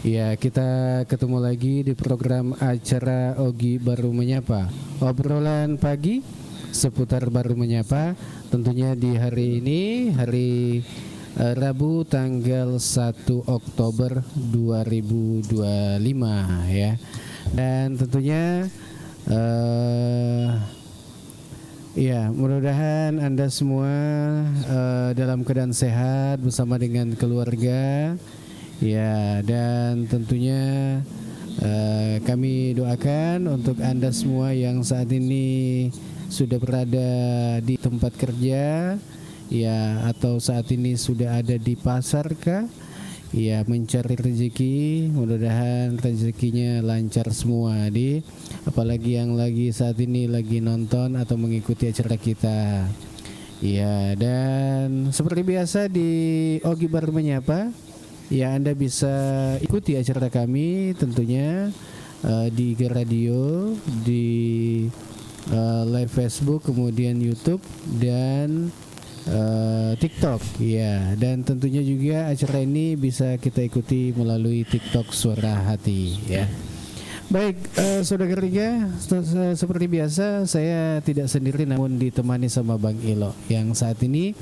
Ya, kita ketemu lagi di program acara Ogi Baru Menyapa. Obrolan pagi seputar Baru Menyapa. Tentunya di hari ini, hari Rabu tanggal 1 Oktober 2025 ya. Dan tentunya ya, mudah-mudahan Anda semua dalam keadaan sehat bersama dengan keluarga. Ya, dan tentunya kami doakan untuk Anda semua yang saat ini sudah berada di tempat kerja, ya, atau saat ini sudah ada di pasar kah? Ya, mencari rezeki, mudah-mudahan rezekinya lancar semua apalagi yang lagi saat ini lagi nonton atau mengikuti acara kita. Ya, dan seperti biasa di Ogi Baru Menyapa, ya, Anda bisa ikuti acara kami tentunya di IG Radio, di live Facebook, kemudian YouTube dan TikTok, ya. Dan tentunya juga acara ini bisa kita ikuti melalui TikTok Suara Hati, ya. Baik, saudara kerja, seperti biasa saya tidak sendiri namun ditemani sama Bang Ilo yang saat ini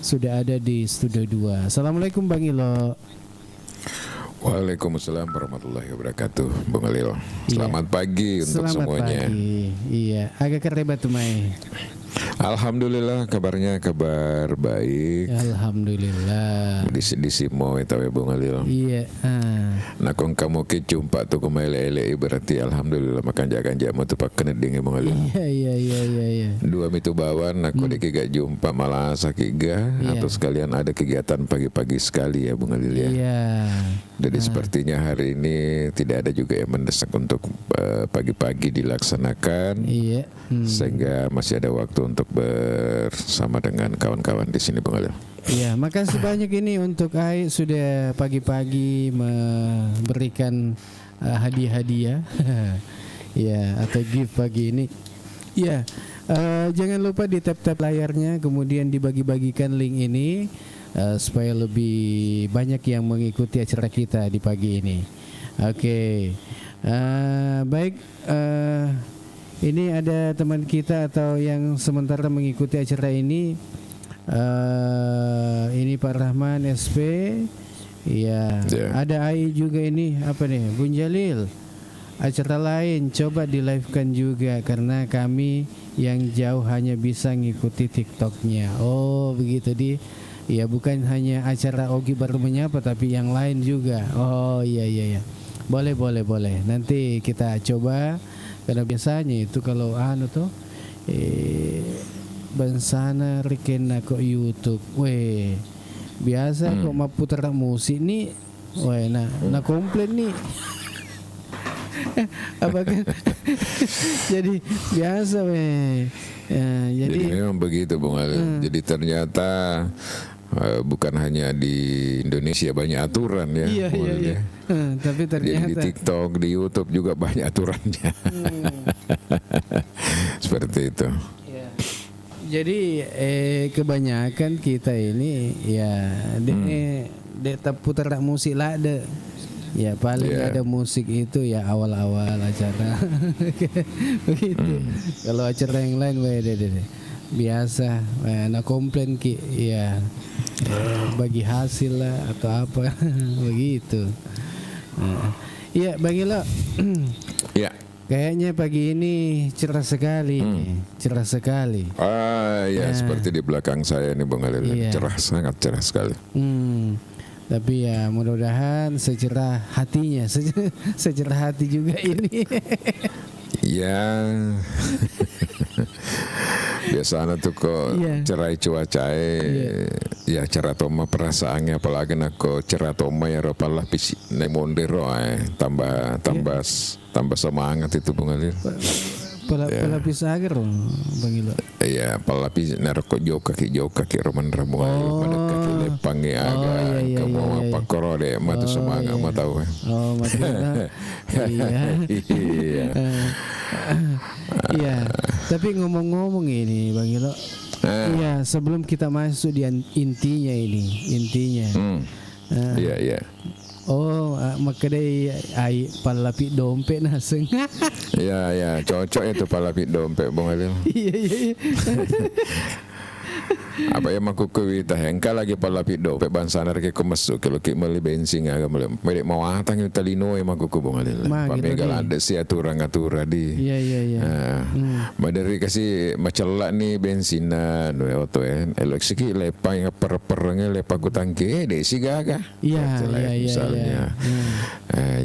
sudah ada di Studio 2. Assalamualaikum Bang Ilo. Waalaikumsalam warahmatullahi wabarakatuh, Bang Alil. Selamat pagi untuk semuanya. Pagi. Iya, agak kerebat tuh Mai. Alhamdulillah kabarnya kabar baik. Alhamdulillah. Di Simo itu ya Bang Alil. Iya. Nah kong kamu jumpa tuh kemaile berarti alhamdulillah makan jamu tuh pak keneding Bang Alil. Iya. Dua mitu bawan aku gak jumpa malah sakiga atau sekalian ada kegiatan pagi-pagi sekali ya Bang Alil ya. Iya. Jadi sepertinya hari ini tidak ada juga yang mendesak untuk pagi-pagi dilaksanakan. Iya. Sehingga masih ada waktu untuk bersama dengan kawan-kawan di sini Bang Alil. Iya, makasih banyak ini untuk Ai sudah pagi-pagi memberikan hadiah-hadiah. Ya, atau gift pagi ini. Ya, jangan lupa di tap-tap layarnya kemudian dibagi-bagikan link ini supaya lebih banyak yang mengikuti acara kita di pagi ini. Oke. Baik, ini ada teman kita atau yang sementara mengikuti acara ini. Ini Pak Rahman SP. Ya, ada AI juga ini apa nih? Bun Jalil. Acara lain coba di live-kan juga karena kami yang jauh hanya bisa ngikuti TikToknya. Oh, begitu ya, bukan hanya acara Ogi Baru Menyapa tapi yang lain juga. Oh, iya. Boleh. Nanti kita coba. Karena biasanya itu kalau bansana rikena kok YouTube, biasa kok mau putar musik nih, nah komplain nih, apa kan? Jadi biasa jadi memang begitu Bung Alil. Jadi ternyata bukan hanya di Indonesia banyak aturan ya. Iya. Tapi ternyata jadi di TikTok, di YouTube juga banyak aturannya. Seperti itu. Ya. Jadi kebanyakan kita ini ya tak putar musik lah ada. Ya paling ada musik itu ya awal-awal acara. Begitu. Kalau acara yang lain biasa, nah komplain ya bagi hasil lah atau apa begitu. Iya Bang Ilo. Ya. Kayaknya pagi ini cerah sekali. Seperti di belakang saya ini Bang Alil. Cerah, sangat cerah sekali. Tapi ya mudah-mudahan secerah hatinya, secerah hati juga ini. Ya. Biasanya tuh kok cerai cuaca ya cerah toma perasaannya apalagi nak cerah toma ya ropalah pisi nemondero tambah semangat itu Bung Alil. Pelapis agar Bang Ilo. Iya, pelapis narko jauh kaki roman ramu pada kaki lepang ya agak kamu apa korode matu semangat mau tahu. Oh, matu. Iya. Tapi ngomong-ngomong ini Bang Ilo. Iya, sebelum kita masuk di intinya. Iya. Oh, maka dai ai palapi dompet naseng. Ya, cocok itu palapit dompet Bung Halil. Iya. Apa yang aku kewita hengka lagi palapit dompet bansanar ke masuk kalau ke meli bensin agak meli mau atang itu talino yang aku Bung Halil. Pamegal ada si aturan di. Iya. Madari kasih macelak nih bensinan auto elok siki lepa yang perengnya lepa ku tangke desi gaga. Iya. Misalnya.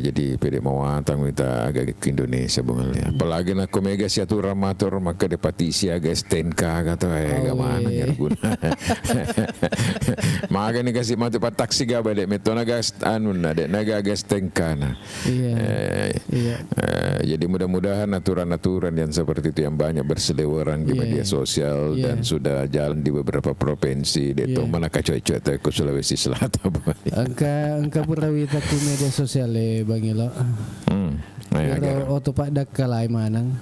Jadi pede mau atang kita agak ke Indonesia Bung Halil. Apalagi nak mega si aturan matur maka depatisi agak stenka kata gimana nyarbun. Maka ni kasih mati pat taksi ga balik meto naga stengkana. Iya. Jadi mudah-mudahan aturan-aturan yang seperti itu yang banyak berseliweran di media sosial dan sudah jalan di beberapa provinsi itu mana coy-coy ke Sulawesi Selatan. Angka purawita ku media sosial Bang Ilo. Oto Pak Dakkalai manang.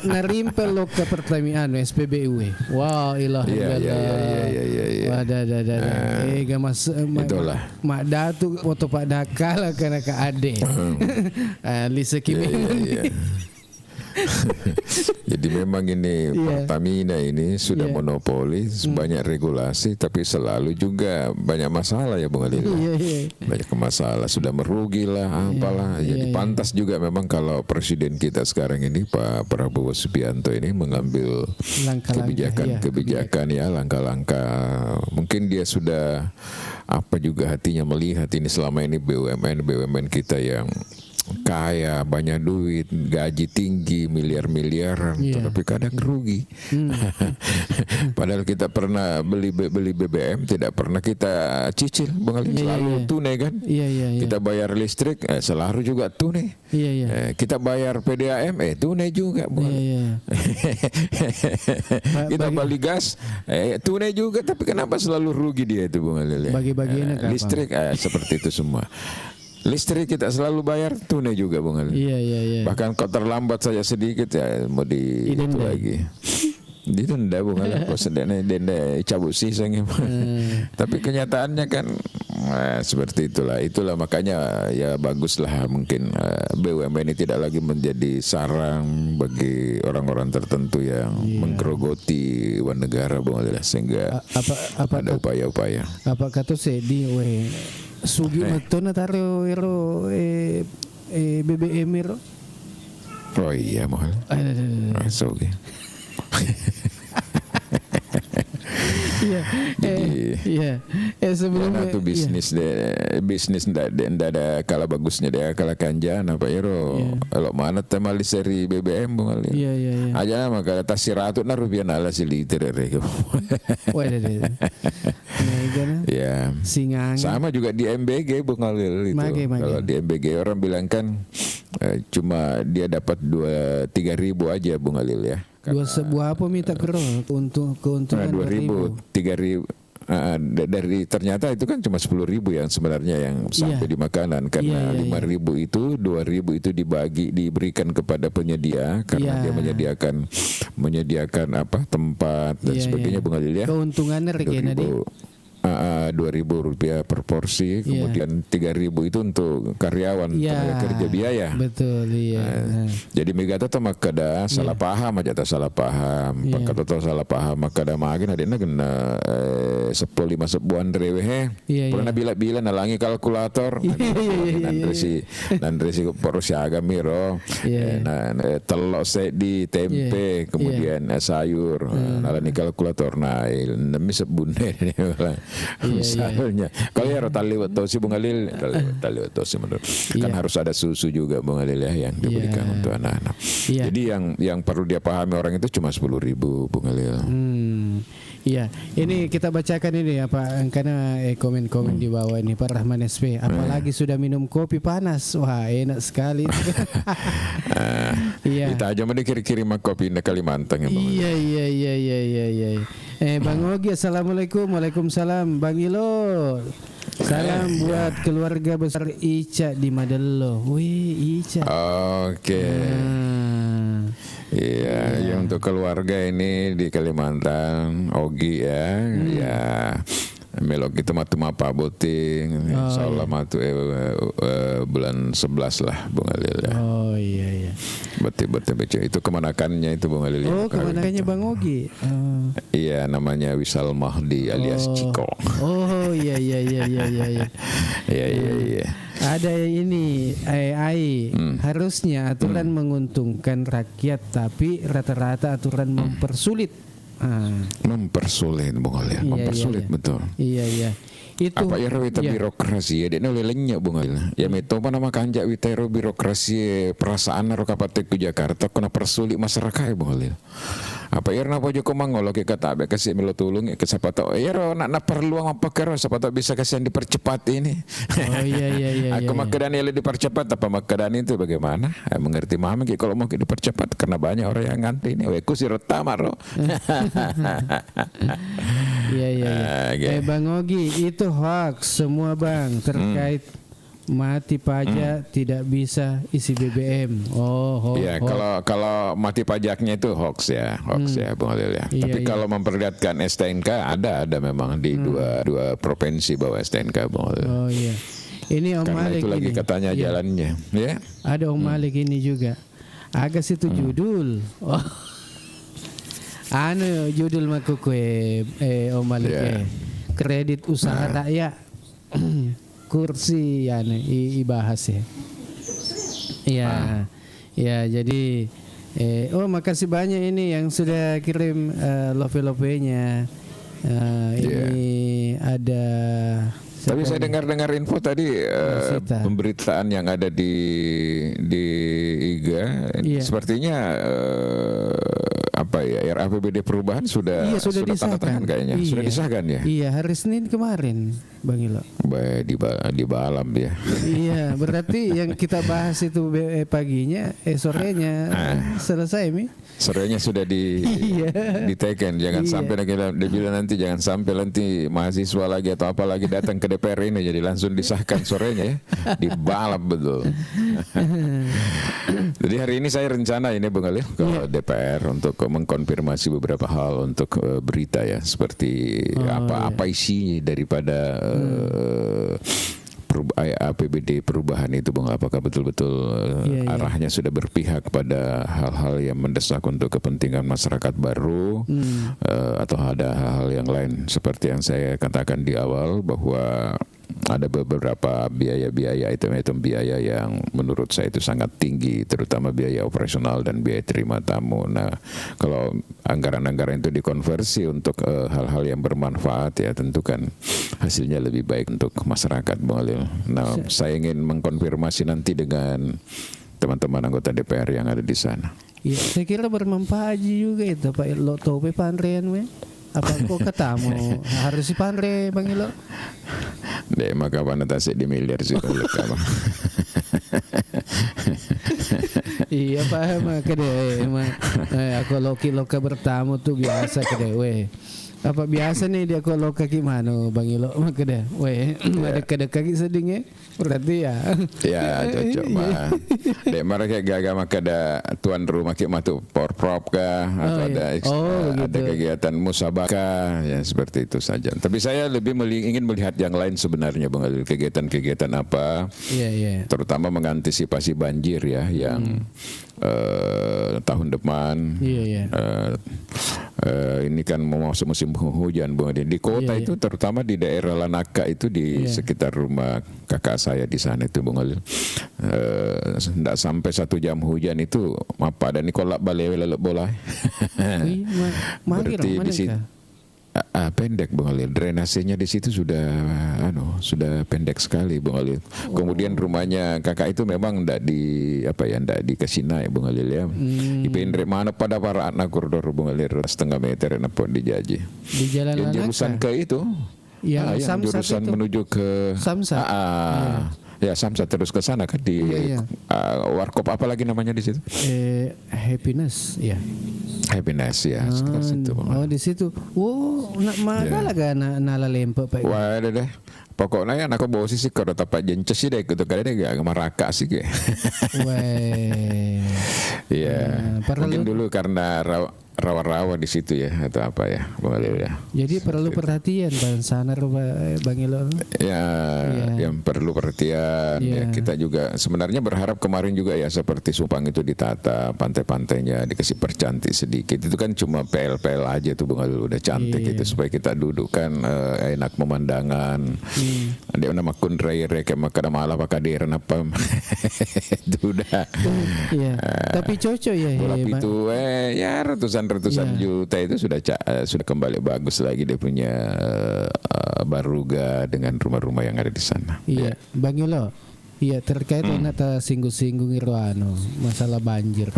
Narimpel lo ke pertamian SPBU. Wow, ilah. Iya. Ada. Gamas itulah. Mak datu oto Pak Dakkala kena ke ade. Lisa Kimi. Iya. Jadi memang ini Pertamina ini sudah monopoli, banyak regulasi, tapi selalu juga banyak masalah ya Bung Halil. Banyak masalah, sudah merugi lah, apalah. Jadi pantas juga memang kalau presiden kita sekarang ini Pak Prabowo Subianto ini mengambil kebijakan ya, langkah-langkah. Mungkin dia sudah apa juga hatinya melihat ini selama ini BUMN kita yang kaya, banyak duit, gaji tinggi, miliar-miliaran, tapi kadang rugi. Padahal kita pernah beli BBM, tidak pernah kita cicil, Bang Ali, selalu tunai kan? Kita bayar listrik, selalu juga tunai. Kita bayar PDAM, tunai juga, Bang Ali. Kita beli gas, tunai juga, tapi kenapa selalu rugi dia itu, Bang Ali? Bagi-bagian listrik, seperti itu semua. Listrik kita selalu bayar tunai juga Bung Ali. Iya. Bahkan kok terlambat saja sedikit ya mau di itu lagi. Ditunda Bung Ali. Kok sedana denda cabut sisanya. Tapi kenyataannya kan seperti itulah. Itulah makanya ya baguslah mungkin BUMN ini tidak lagi menjadi sarang bagi orang-orang tertentu yang menggerogoti uang negara Bung Ali, sehingga ada upaya-upaya. Apa kata Sedi Sugi matona taruh BBM ero. Oh iya mahal. Sugi. Iya. Sebelumnya itu bisnis ndak ada kalah bagusnya dia kalah kanjan apa ero. Kalau mana temali seri BBM Bung Ali. Iya. Aja maka atas 100 na rupiah nala si liter rek. Ya. Singang. Sama juga di MBG Bung Ali itu. Kalau di MBG orang bilang kan cuma dia dapat 2-3 ribu aja Bung Alil ya. Dua sebuah apa minta kero untuk keuntungan 2.000, 3.000 dari ternyata itu kan cuma 10.000 yang sebenarnya yang sampai di makanan karena 5.000 itu 2.000 itu diberikan kepada penyedia karena dia menyediakan apa tempat dan sebagainya Bung Alil ya. Keuntungannya regena deh. 2.000 rupiah per porsi, kemudian 3.000 itu untuk karyawan tenaga kerja biaya. Betul, jadi megata tuh makada salah paham aja tak salah paham. Pakata tuh salah paham makada magin adena kena 10-5 sebuan rewe pernah bila nalangi kalkulator. Nandre si poros siaga miro. Telok di tempe, kemudian sayur. Nalani kalkulator nami sebune. Misalnya kalau ya tali watosi Bung Halil tali watosi menurut kan harus ada susu juga Bung Halil ya yang diberikan untuk anak-anak. Jadi yang perlu dia pahami orang itu cuma 10.000 Bung Halil. Iya, ini kita bacakan ini apa karena komen-komen di bawah ini Pak Rahman SP. Apalagi sudah minum kopi panas, wah enak sekali. Kita aja mau dikirim kopi di Kalimantan ya Bang. Iya. Bang Ogi, assalamualaikum. Waalaikumsalam. Bang Ilo, salam buat keluarga besar Ica di Madelo. Wih, Ica. Oke. Iya, untuk keluarga ini di Kalimantan, Ogi ya. melok kita matu mapa boting, insyaallah matu bulan 11 lah Bung Halil ya. Oh iya. Betul itu kemanakannya itu Bung Halil. Oh kemanakannya Bang Ogi. Iya namanya Wisal Mahdi alias Ciko. Oh iya. Iya. Ada ini harusnya aturan menguntungkan rakyat tapi rata-rata aturan mempersulit. Mempersulit Bung Halil, mempersulit betul. Iya. Itu apa ya wita birokrasi ya dia lelenya Bung Halil. Ya meto apa nama kanjak wita birokrasi perasaan ro kapatek ke Jakarta kena persulit masyarakat ya Bung Halil. Apa ya napa Joko mangolo ke kata abe kasih melo tulung ke siapa tahu ya ro nak perlu apa kero siapa tahu bisa kasihan dipercepat ini. Oh iya. Aku makedan yang dipercepat apa makedan itu bagaimana? Mengerti mama kalau mau dipercepat karena banyak orang yang ngantri ini. Weku si retama ro. Iya. Bang Ogi itu hoax semua Bang terkait mati pajak tidak bisa isi BBM. Ya kalau mati pajaknya itu hoax ya Bung Halil ya. Tapi kalau memperlihatkan STNK ada memang di dua provinsi bawa STNK Bung Halil. Oh iya. Ini Om karena Malik itu lagi katanya jalannya. Ya. Ada Om Malik ini juga. Agak situ judul. Judul maku kue Om Malik kredit usaha rakyat. Kursi ibahas ya. Ya jadi makasih banyak ini yang sudah kirim love-nya. Ini ada. Tapi saya dengar info tadi pemberitaan yang ada di IGA sepertinya RAPBD perubahan sudah tanda tangan kayaknya. Sudah disahkan ya? Iya, hari Senin kemarin Bang Ilo. Di balam dia. Iya, berarti yang kita bahas itu paginya sorenya selesai Mi. Sorenya sudah diteken. Jangan sampai dia bilang nanti jangan sampai nanti mahasiswa lagi atau apa lagi datang ke DPR ini jadi langsung disahkan sorenya ya. Dibalap betul. Jadi hari ini saya rencana ini Bung Halil ke DPR untuk mengkonfirmasi beberapa hal untuk berita ya seperti apa isi daripada APBD perubahan itu Bung, apakah betul-betul arahnya sudah berpihak pada hal-hal yang mendesak untuk kepentingan masyarakat baru atau ada hal-hal yang lain seperti yang saya katakan di awal bahwa ada beberapa biaya-biaya item-item biaya yang menurut saya itu sangat tinggi, terutama biaya operasional dan biaya terima tamu. Nah, kalau anggaran-anggaran itu dikonversi untuk hal-hal yang bermanfaat ya tentu kan hasilnya lebih baik untuk masyarakat Bung Halil. Nah, saya ingin mengkonfirmasi nanti dengan teman-teman anggota DPR yang ada di sana. Ya, saya kira bermanfaat juga itu Pak Ilo tope panrean we. Apa kok katamu harus si panre Bang Ilo? Dek maka panatasi di miliar sih kalau kamu. Iya paham kedai aku loka bertamu tuh biasa kedai we. Apa biasa nih dia kalau kaki mana Bang Ilo maka deh we ada kaki sedingnya berarti ya cocok mah dek mereka gagal maka ada tuan rumah ki matu prop kah atau ada kegiatan musabakah ya seperti itu saja. Tapi saya lebih ingin melihat yang lain sebenarnya Bang Halil, kegiatan apa terutama mengantisipasi banjir ya yang tahun depan ini kan mau masuk musim hujan Bung Adin. Di kota itu terutama di daerah Lanaka itu di sekitar rumah kakak saya di sana itu Bung Halil. Tidak sampai 1 jam hujan itu apa dan kolak balewe lelok bola. Berarti di situ pendek Bung Halil. Drainasenya di situ sudah pendek sekali Bung Halil. Kemudian rumahnya kakak itu memang ndak dikasih naik Bung Halil ya. Ipendre mana pada para anak koridor Bung Halil 0,5 meter napot dijaji. Di jalan yang jurusan ke itu. Yang jurusan itu. Menuju ke Samsat. Ya Samsat terus ke sana kan di warkop apa lagi namanya di situ? Happiness ya. Happiness ya sekitar situ. Di situ. Nak mana lah nala lempek Pak. Wah deh. Pokoknya ya aku bawa sisi kalau tapak jences sih deh gitu kali deh gak maraka sih kayak. Iya. Mungkin dulu karena rawa-rawa di situ ya atau apa ya, Bang Alil ya. Jadi perlu perhatian Bang Sanar, Bang Ilo. Ya, yang perlu perhatian. Ya, kita juga sebenarnya berharap kemarin juga ya seperti Supang itu ditata, pantai-pantainya dikasih percantik sedikit. Itu kan cuma PL-PL aja tuh Bang Alil, udah cantik itu supaya kita duduk kan enak pemandangan. Dia nama kunraire kayak makan malah pakai daerah apa. Itu udah. Iya. Tapi cocok ya. Itu ya ratusan juta itu sudah kembali bagus lagi dia punya Baruga dengan rumah-rumah yang ada di sana. Iya, Bang Ilo. Iya, terkait dengan singgung-singgung masalah banjir.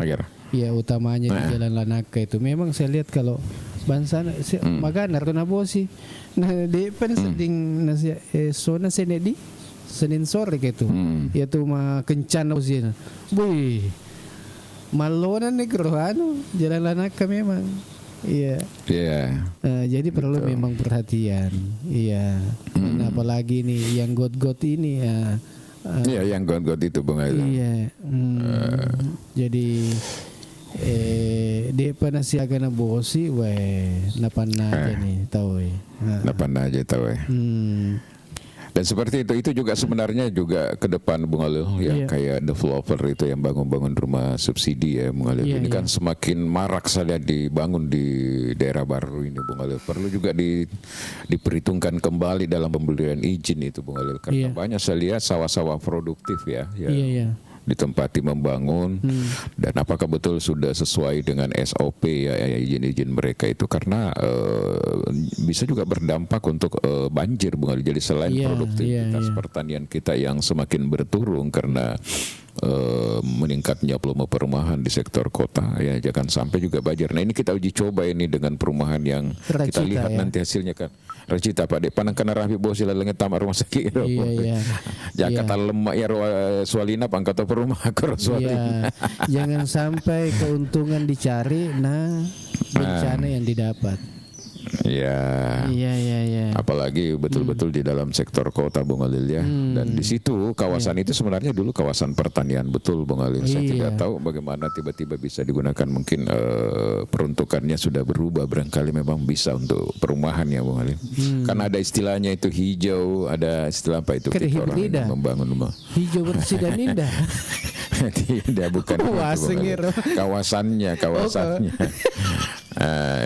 Iya, utamanya di Jalan Lanaka itu. Memang saya lihat kalau bansan magana na bosi. Nah, di seding nasi sona senedi Senin sore gitu. Ya tuh mah kencan bosi. Boy. Malonan nih Jalan Lanaka memang. Iya. Jadi perlu memang perhatian. Iya. Dan apalagi nih yang got-got ini ya. Iya, yang got-got itu Bang Alil. Iya. Jadi dia pernah siaga na bosi, napan aja nih tahu. Napan aja tahu. Dan seperti itu juga sebenarnya juga ke depan Bung Alil yang kayak developer itu yang bangun-bangun rumah subsidi ya Bung Alil. Ini kan semakin marak saja dibangun di daerah baru ini Bung Alil. Perlu juga diperhitungkan kembali dalam pemberian izin itu Bung Alil. Karena banyak saya lihat sawah-sawah produktif ya. Ditempati membangun dan apakah betul sudah sesuai dengan SOP ya izin-izin mereka itu karena bisa juga berdampak untuk banjir Bung Ali. Jadi selain produktivitas pertanian kita yang semakin berturun karena meningkatnya volume perumahan di sektor kota ya jangan sampai juga banjir. Nah ini kita uji coba ini dengan perumahan yang kita lihat nanti hasilnya kan. Racita Pak Dek panang kena rapi bosi lalengnya tamat rumah sakit. Jakarta lemak ya Swalina pangkat rumah Swalina. Jangan sampai keuntungan dicari bencana yang didapat. Iya. Apalagi betul-betul di dalam sektor kota Bung Alil ya. Dan di situ kawasan itu sebenarnya dulu kawasan pertanian betul Bung Alil. Saya tidak tahu bagaimana tiba-tiba bisa digunakan mungkin peruntukannya sudah berubah barangkali memang bisa untuk perumahan ya Bung Alil. Karena ada istilahnya itu hijau, ada istilah apa itu kita orang yang membangun rumah. Hijau bersih dan indah. Tidak bukan itu, kawasannya.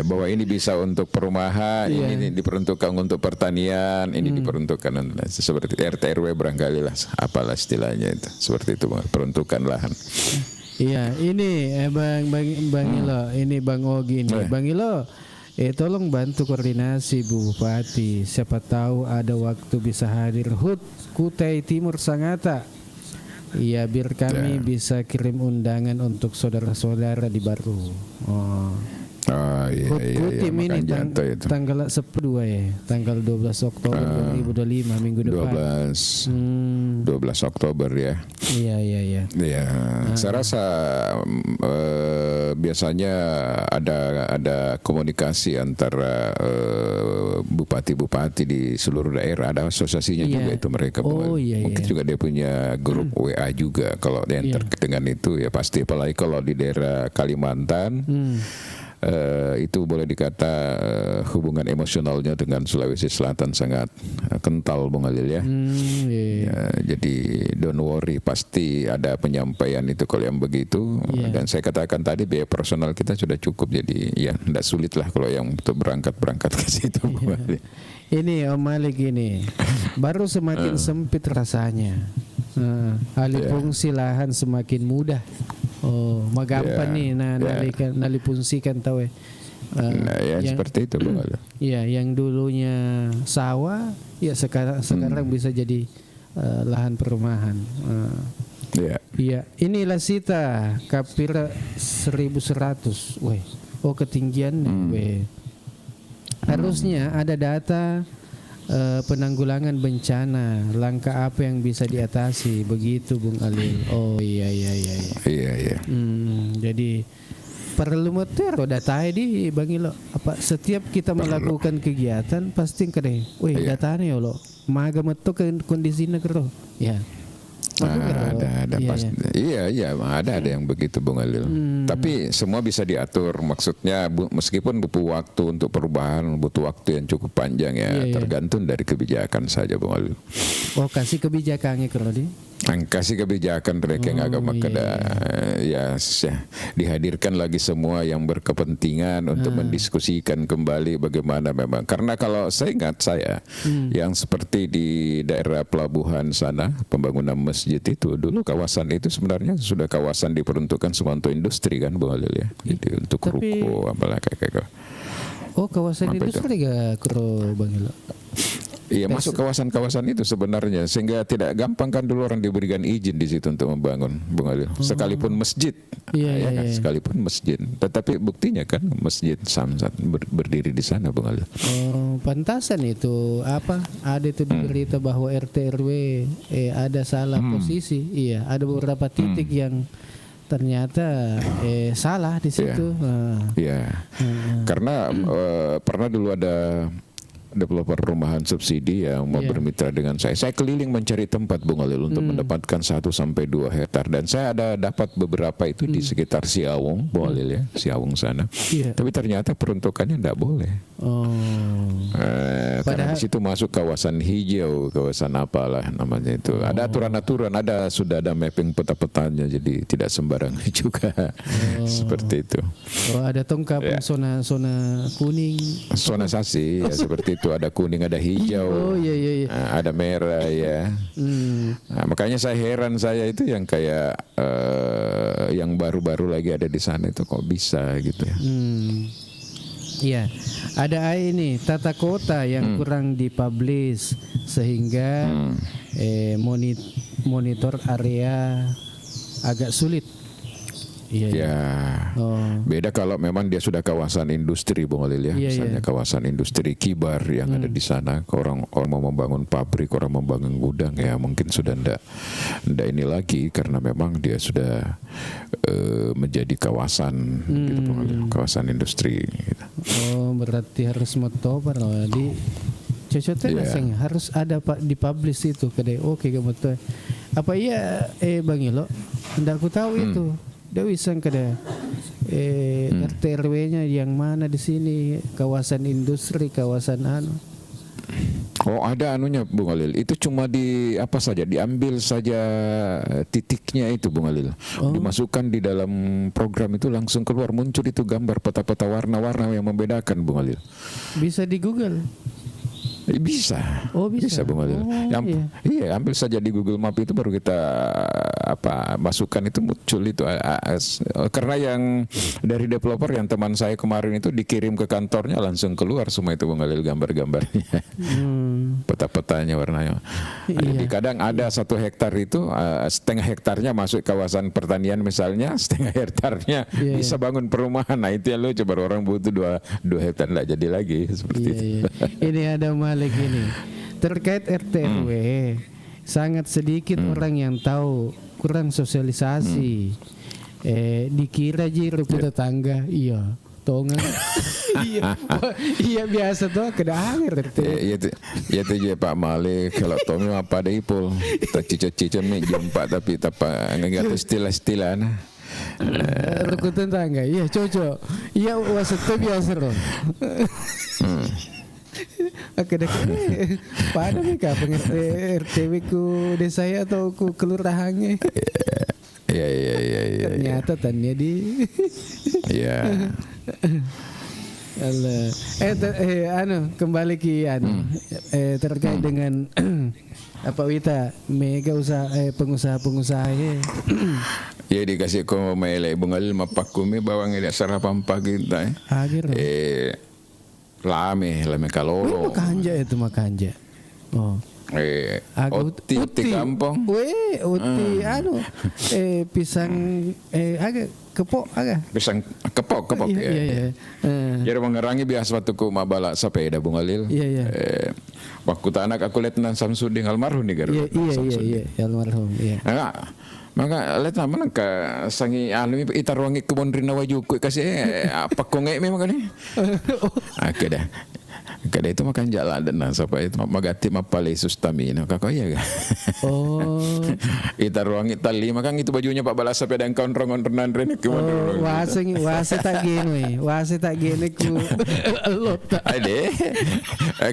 Bahwa ini bisa untuk perumahan, ini diperuntukkan untuk pertanian, ini diperuntukkan seperti RT RW barangkali lah, apalah istilahnya itu, seperti itu peruntukan lahan. Iya, ini Bang Ilo, ini Bang Ogi ini, Bang Ilo, tolong bantu koordinasi Bu Bupati, siapa tahu ada waktu bisa hadir HUT Kutai Timur Sangatta. Iya, biar kami bisa kirim undangan untuk saudara-saudara di Baru. Tim ini tanggal 12 tanggal 12 Oktober 2025 minggu depan. 12 Oktober ya. Iya. Saya rasa biasanya ada komunikasi antara bupati-bupati di seluruh daerah, ada asosiasinya juga itu mereka. Mungkin juga dia punya grup WA juga kalau yang terkait dengan itu ya pasti, apalagi kalau di daerah Kalimantan. Itu boleh dikata hubungan emosionalnya dengan Sulawesi Selatan sangat kental Bung Alil ya. Jadi don't worry, pasti ada penyampaian itu kalau yang begitu. Dan saya katakan tadi biaya personal kita sudah cukup, jadi ya tidak sulit lah kalau yang untuk berangkat ke situ. Ini Om Malik ini baru semakin sempit rasanya. Alih fungsi lahan semakin mudah. Magampang nih nalipungsikan tahu seperti itu Bang Alil. Iya, yang dulunya sawah ya sekarang bisa jadi lahan perumahan. Iya, inilah Sita Kapira 1100. Ketinggiannya. Harusnya ada data penanggulangan bencana, langkah apa yang bisa diatasi, begitu Bung Alil. Iya. Jadi perlu meter data di Bang Ilo. Apa setiap kita melakukan kegiatan pasti kene. Datanya lo. Maga metu ke kondisinya kero. Ya. Ada pasti. Iya, ada yang begitu Bung Alil. Tapi semua bisa diatur. Maksudnya meskipun butuh waktu untuk perubahan, butuh waktu yang cukup panjang ya, tergantung dari kebijakan saja Bung Alil. Oh, kasih kebijakannya kalau di? Kasih kebijakan reking agama ya dihadirkan lagi semua yang berkepentingan untuk mendiskusikan kembali bagaimana memang, karena kalau saya ingat yang seperti di daerah pelabuhan sana pembangunan masjid itu dulu kawasan itu sebenarnya sudah kawasan diperuntukkan semua untuk industri kan Bung Alil ya, jadi untuk ruko apalah kayak. Oh, kawasan industri gak kro Bang Ilo? Iya, masuk kawasan-kawasan itu sebenarnya, sehingga tidak gampang kan dulu orang diberikan izin di situ untuk membangun, Bung Alil. Sekalipun masjid, sekalipun masjid, tetapi buktinya kan masjid Samsat berdiri di sana, Bung Alil. Oh, pantasan itu apa? Ada itu di berita bahwa RT RW ada salah posisi. Iya, ada beberapa titik yang ternyata salah di situ. Iya, karena pernah dulu ada developer rumahan subsidi yang mau bermitra dengan saya. Saya keliling mencari tempat Bung Alil untuk mendapatkan 1 sampai 2 hektar, dan saya ada dapat beberapa itu di sekitar Siawung, Bung Alil ya, Siawung sana. Tapi ternyata peruntukannya tidak boleh. Karena di situ masuk kawasan hijau, kawasan apalah namanya itu. Ada aturan-aturan, sudah ada mapping peta-petanya, jadi tidak sembarangan juga. Seperti itu. Oh, ada tongkap zona kuning, zonasasi ya, seperti itu, ada kuning, ada hijau, ada merah ya. Nah, makanya saya heran itu yang kayak yang baru-baru lagi ada di sana itu kok bisa gitu ya. Iya, ada ini tata kota yang kurang dipublish sehingga monitor area agak sulit. Beda kalau memang dia sudah kawasan industri Bung Alil ya, misalnya kawasan industri Kibar yang ada di sana, orang mau membangun pabrik, orang membangun gudang ya, mungkin sudah ndak ini lagi karena memang dia sudah menjadi kawasan gitu Bung Alil, kawasan industri gitu. Oh, berarti harus motobar di cocoknya harus ada Pak dipublish itu kedai. Oke, kamu tuh apa Bang Ilo, ndak aku tahu itu. Dia bisa kada RT RW-nya yang mana di sini, kawasan industri, kawasan Oh, ada anunya Bung Alil. Itu cuma diambil saja titiknya itu Bung Alil. Dimasukkan di dalam program itu langsung keluar muncul itu gambar peta-peta warna-warna yang membedakan Bung Alil. Bisa di Google. Bisa Bung Alil. Ambil saja di Google Map itu baru kita masukkan itu muncul itu. Karena yang dari developer yang teman saya kemarin itu dikirim ke kantornya langsung keluar semua itu Bung Alil, gambar-gambarnya, peta-petanya, warnanya. Jadi kadang ada 1 hektar itu setengah hektarnya masuk kawasan pertanian misalnya, setengah hektarnya bisa bangun perumahan. Nah itu yang lucu, baru orang butuh 2 hektar tidak jadi lagi seperti itu. Ini ada ini terkait RT RW, sangat sedikit orang yang tahu, kurang sosialisasi. Dikira rumput tetangga, tongan. Iya biasa tuh kedahanger RT. Iya tuh Pak Malik, kalau Tommy apa ada ipul, tak cica-cica jumpa tapi nggak istilah-istilah. Rumput tetangga, iya cocok. Iya wasatnya biasa loh. Pada mereka RTW ku desa atau ku kelurahannya. Iya. Ternyata tanya di. Iya. Kembali ke terkait dengan apa Wita mega pengusaha-pengusaha ya dikasih ko mailai Bung Alil mapakumi bawang ida sarapan pagi kita. Lame kaloro. Makanja itu makanja. Uti kampung. Pisang agak kepok agak. Pisang kepok. Iya. Jadi mengerangi biasa waktu ku mabala sepeda Bung Alil. Iya. Waktu anak aku lihat Nan Samsudin almarhum nih garu. Iya almarhum. Iya. Maka lihat mana ka sangi itaruangi kebon rina wajuku kasih apa konge memang kan. Oke dah. Kada itu makan jalan dan sampai itu magati mapalay sustamina kakoya ga. Oh. Ita ruang ita lima kan itu bajunya Pak Balas sampai dan kontrong-kontrongan rene Oh, wase tak gini, ku lot. Ade.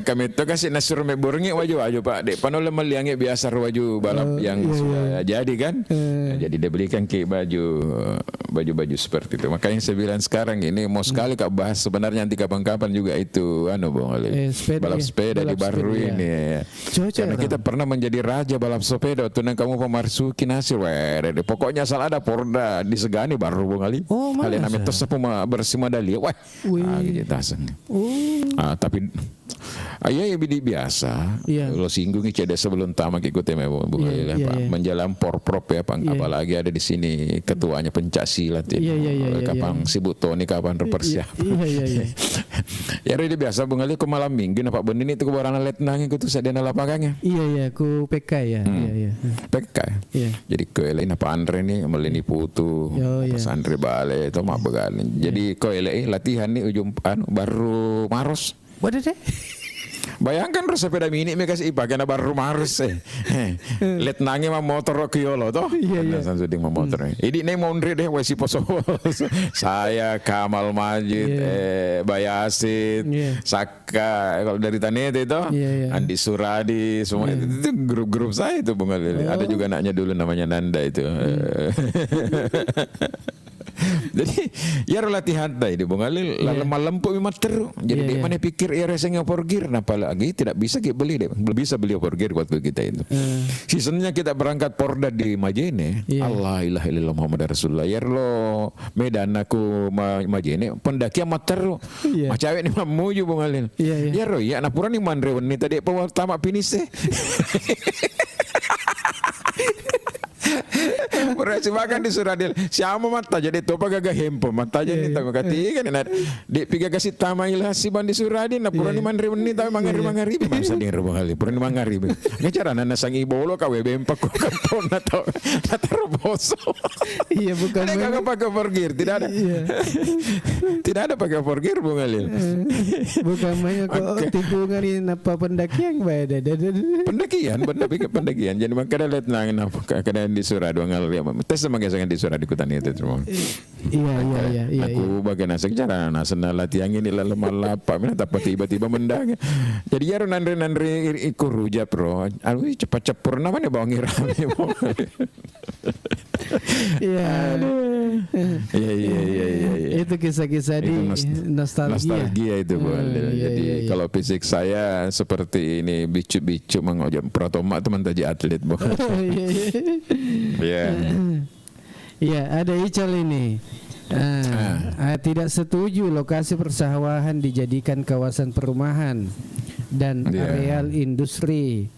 Kami itu kasih nasur meburnya waju Pak. Dek panola meliangnya biasa waju balap yang sudah jadi kan. Jadi dia belikan ke baju seperti itu. Makanya saya bilang sekarang ini mau sekali Kak bahas sebenarnya nanti kapan-kapan juga itu Bung Ali. Balap sepeda di baru ini ya. Karena kita pernah menjadi raja balap sepeda tuh kamu pemarsuki nasir pokoknya asal ada Porda disegani baru Bung Ali. Oh, kalian namanya terus bersih medali. Wah. Gitu taseng. Tapi ya bidi biasa. Lo singgungi ceda sebelum tamak ikutnya Bung Ali Pak. Menjalan porprop ya apalagi ada di sini ketuanya pencak silat ini. Kapan sibuk Tony kapan berpersiapan. Ya ini biasa Bung Ali ke malam minggu Pak Benin itu ke barana let nangin ku tuh sadena lapakangnya. Iya ku PK ya. PK. Jadi ke lain apa Andre nih melini putu. Pas Andre bale itu mah begani. Jadi ko latihan nih ujung baru Maros. Waduh deh. Bayangkan terus sepeda mini mereka sih pakai baru Maros let nangi mah motor kiolo toh. Iya. Sudah mah motor. Ini nih mau deh wesi poso. Saya Kamal Majid, Bayasit, Saka kalau dari Tanete itu, Andi Suradi, semua itu grup-grup saya itu Bung Ali. Ada juga anaknya dulu namanya Nanda itu. Jadi ya latihan tadi Bung Ali malam pun memang terus. Jadi dia mana pikir ya rasanya porgir, apalagi tidak bisa kita beli deh, belum bisa beli porgir waktu kita itu. Seasonnya kita berangkat Porda di Majene. Allah ilaha illallah Muhammad Rasulullah. Ya lo Medan aku Majene pendaki amat terus. Macam ini mamuju Bung Ali. Ya ro ya napura ni mandre ni tadi pertama finish Berhasil makan di Suradil. Siapa mata jadi topa gagah hempo mata jadi tak kati kan di piga kasih tama ilasi ban di Suradil na pura ni mandri ni tahu mangari masa di rumah kali pura ni mangari ngacara nana sangi bolo kawe bempak ko kampon na tahu taroboso. Iya bukan kagak pakai forgir tidak ada. Tidak ada pakai forgir Bung Ali. Bukan main kok tikungan ini apa pendakian beda. Pendakian jadi makanya lihat nangin apa kadang di Suradu ngal ya tes sebagai sangat di Suradu ikutan itu semua. Iya. Aku bagian asik cara nasana latihan ini lemah lapa mina tapi tiba-tiba mendang. Jadi ya nandre ikut rujak bro. Aduh cepat cepur namanya bawang rame. Iya. Itu kisah-kisah di nostalgia itu jadi kalau fisik saya seperti ini bicu-bicu mengojek Pratoma teman tadi atlet Iya, ada Ical ini. Tidak setuju lokasi persawahan dijadikan kawasan perumahan dan areal industri.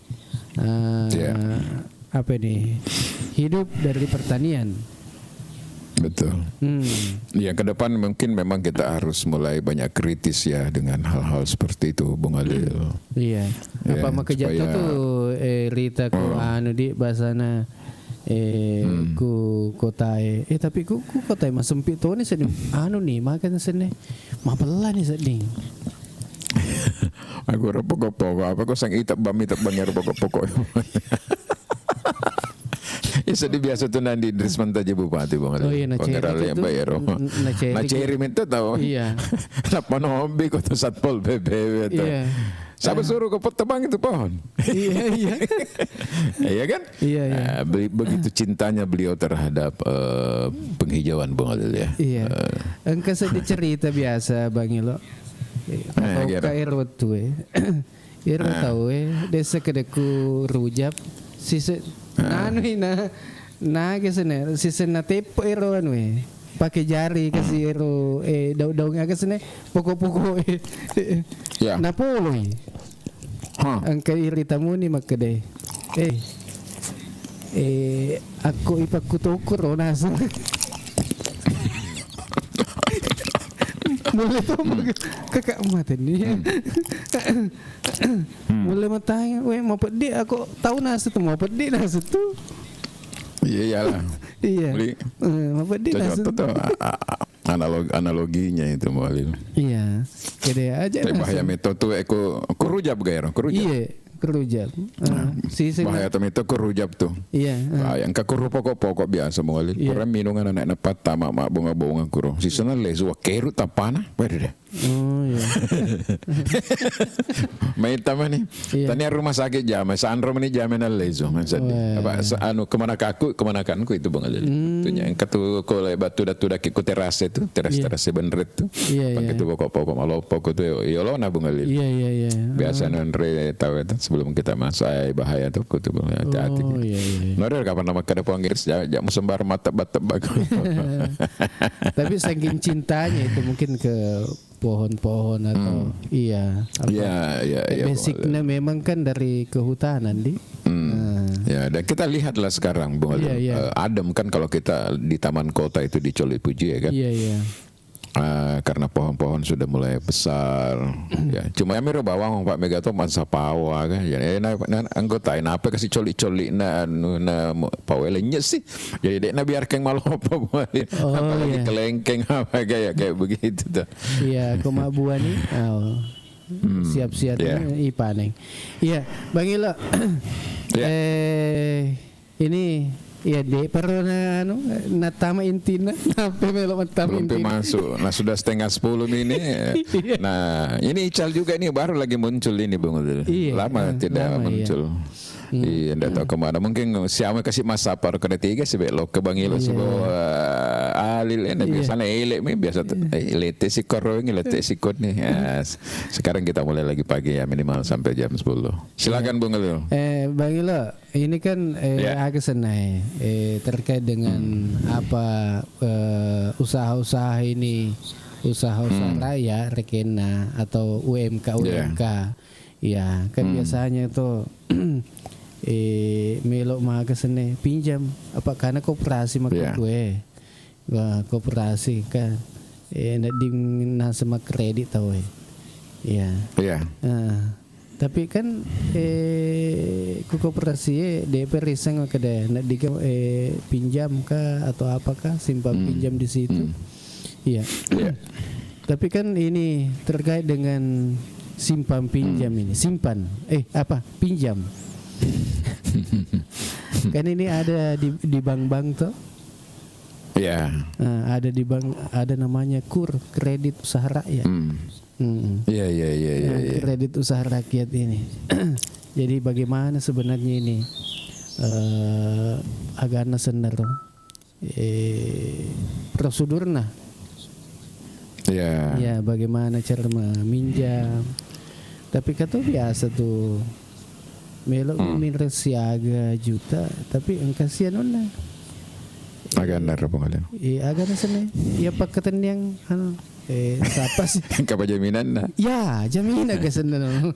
Apa ini? Hidup dari pertanian. Betul. Ya ke depan mungkin memang kita harus mulai banyak kritis ya dengan hal-hal seperti itu, Bung Alil. Iya. Apa maka jatuh tuh Rita ku anu di bahasana ku kotae. Tapi ku kotae mas sempit tuh nih sedih. Anu nih makan sene. Mabelah nih sedih. Aku pokok-pokok apa kau sang itap banyak pokok-pokok. Ya sedih biasa tuh nanti Drisman taja bupati Bung Ali. Oh iya Pengeral yang bayar. Naceri minta tahu. Iya. Lapan hobi kota Satpol PP itu. Iya. Siapa suruh kau tebang itu pohon? Iya. Iya kan? Iya. Begitu cintanya beliau terhadap penghijauan Bung Ali ya. Iya. Engkau sedih cerita biasa Bang Ilo. Atau kairo tuh Iro tahu desa kedeku rujap sisa anu na kesene sisa na tepo iro anu pakai jari kasih iro daun-daunnya kesene pokok-pokok na polo angka iritamu ni makade aku ipakutukur nasa mulai tuh kakak maten nih mulai matanya mau pedih aku tahu nasi tuh mau pedih nasi tuh iyalah mau pedih nasi tuh analoginya itu Mualil. Iya. Kede aja. Tapi bahaya metode eko kurujab gairo, kurujab. Iya, kerujab. Bahaya tuh itu kurujab tuh. Iya. Bahaya engka kuru pokok-pokok biasa Mualil. Kurang minungan anak nepat tamak mak bunga-bunga kuru. Sisana lezu keru tapana. Beda deh. Oh iya. May tama nih. Tani rumah sakit jam, sandro ini jamin lezo maksudnya. Apa anu kemanakanku itu Bang Alil. Tunya yang ketu kalau batu daki ku teras itu, teras bener itu. Pakai itu pokok-pokok malu pokok itu yolona Bang Alil. Iya. Biasa nonre tahu itu sebelum kita masuk bahaya tuh kutu hati-hati. Oh iya. Nore kapan nama kada panggiris jam sembar mata batebak. Tapi saking cintanya itu mungkin ke pohon-pohon atau iya. Basicnya memang kan dari kehutanan di. Ya, dan kita lihatlah sekarang Bung Ali. Adem kan kalau kita di taman kota itu di Coli Puji ya kan. Iya. Karena pohon-pohon sudah mulai besar. Ya, cuma ya miro bawang Pak Megato mansa pawa kan. Ya, anggota apa kasih coli-coli na pawelenya sih. Jadi dek biarkan malu apa apalagi kelengkeng apa kayak begitu tuh. Iya, kemabuan nih. Siap-siap ipaneng. Iya, Bang Ilo. Ini iya deh pernah natama intina sampai melok natama belum masuk. Nah sudah setengah 10 ini. Nah ini Ical juga ini baru lagi muncul ini Bung. Lama tidak muncul. Iya, tidak tahu kemana. Mungkin siapa kasih masa par ketiga sebelok ke Bang Ilo sebuah alil ini biasanya elek biasa lete sikor ini lete sikot nih. Sekarang kita mulai lagi pagi ya minimal sampai jam 10. Silakan Bung Ilo. Bang Ilo, ini kan agak senai terkait dengan apa usaha-usaha ini, usaha-usaha raya rekena atau UMK. Ya, kan biasanya tuh melok mah kesene pinjam apa karena koperasi maka gue koperasi kan nak ding sama kredit tahu tapi kan ku koperasi DP riseng kada nak diga pinjam kah atau apakah simpan pinjam di situ tapi kan ini terkait dengan simpan pinjam ini pinjam kan ini ada di bank-bank tuh. Ada di bank, ada namanya KUR, kredit usaha rakyat. Kredit usaha rakyat ini. Jadi bagaimana sebenarnya ini agaknya senar prosedurnya. Ya bagaimana cara meminjam. Tapi kata biasa tuh melok minres siaga juta tapi engkasian ona agak nar pengalan agak nasane ya paketan yang siapa sih apa jaminan jaminan agak senang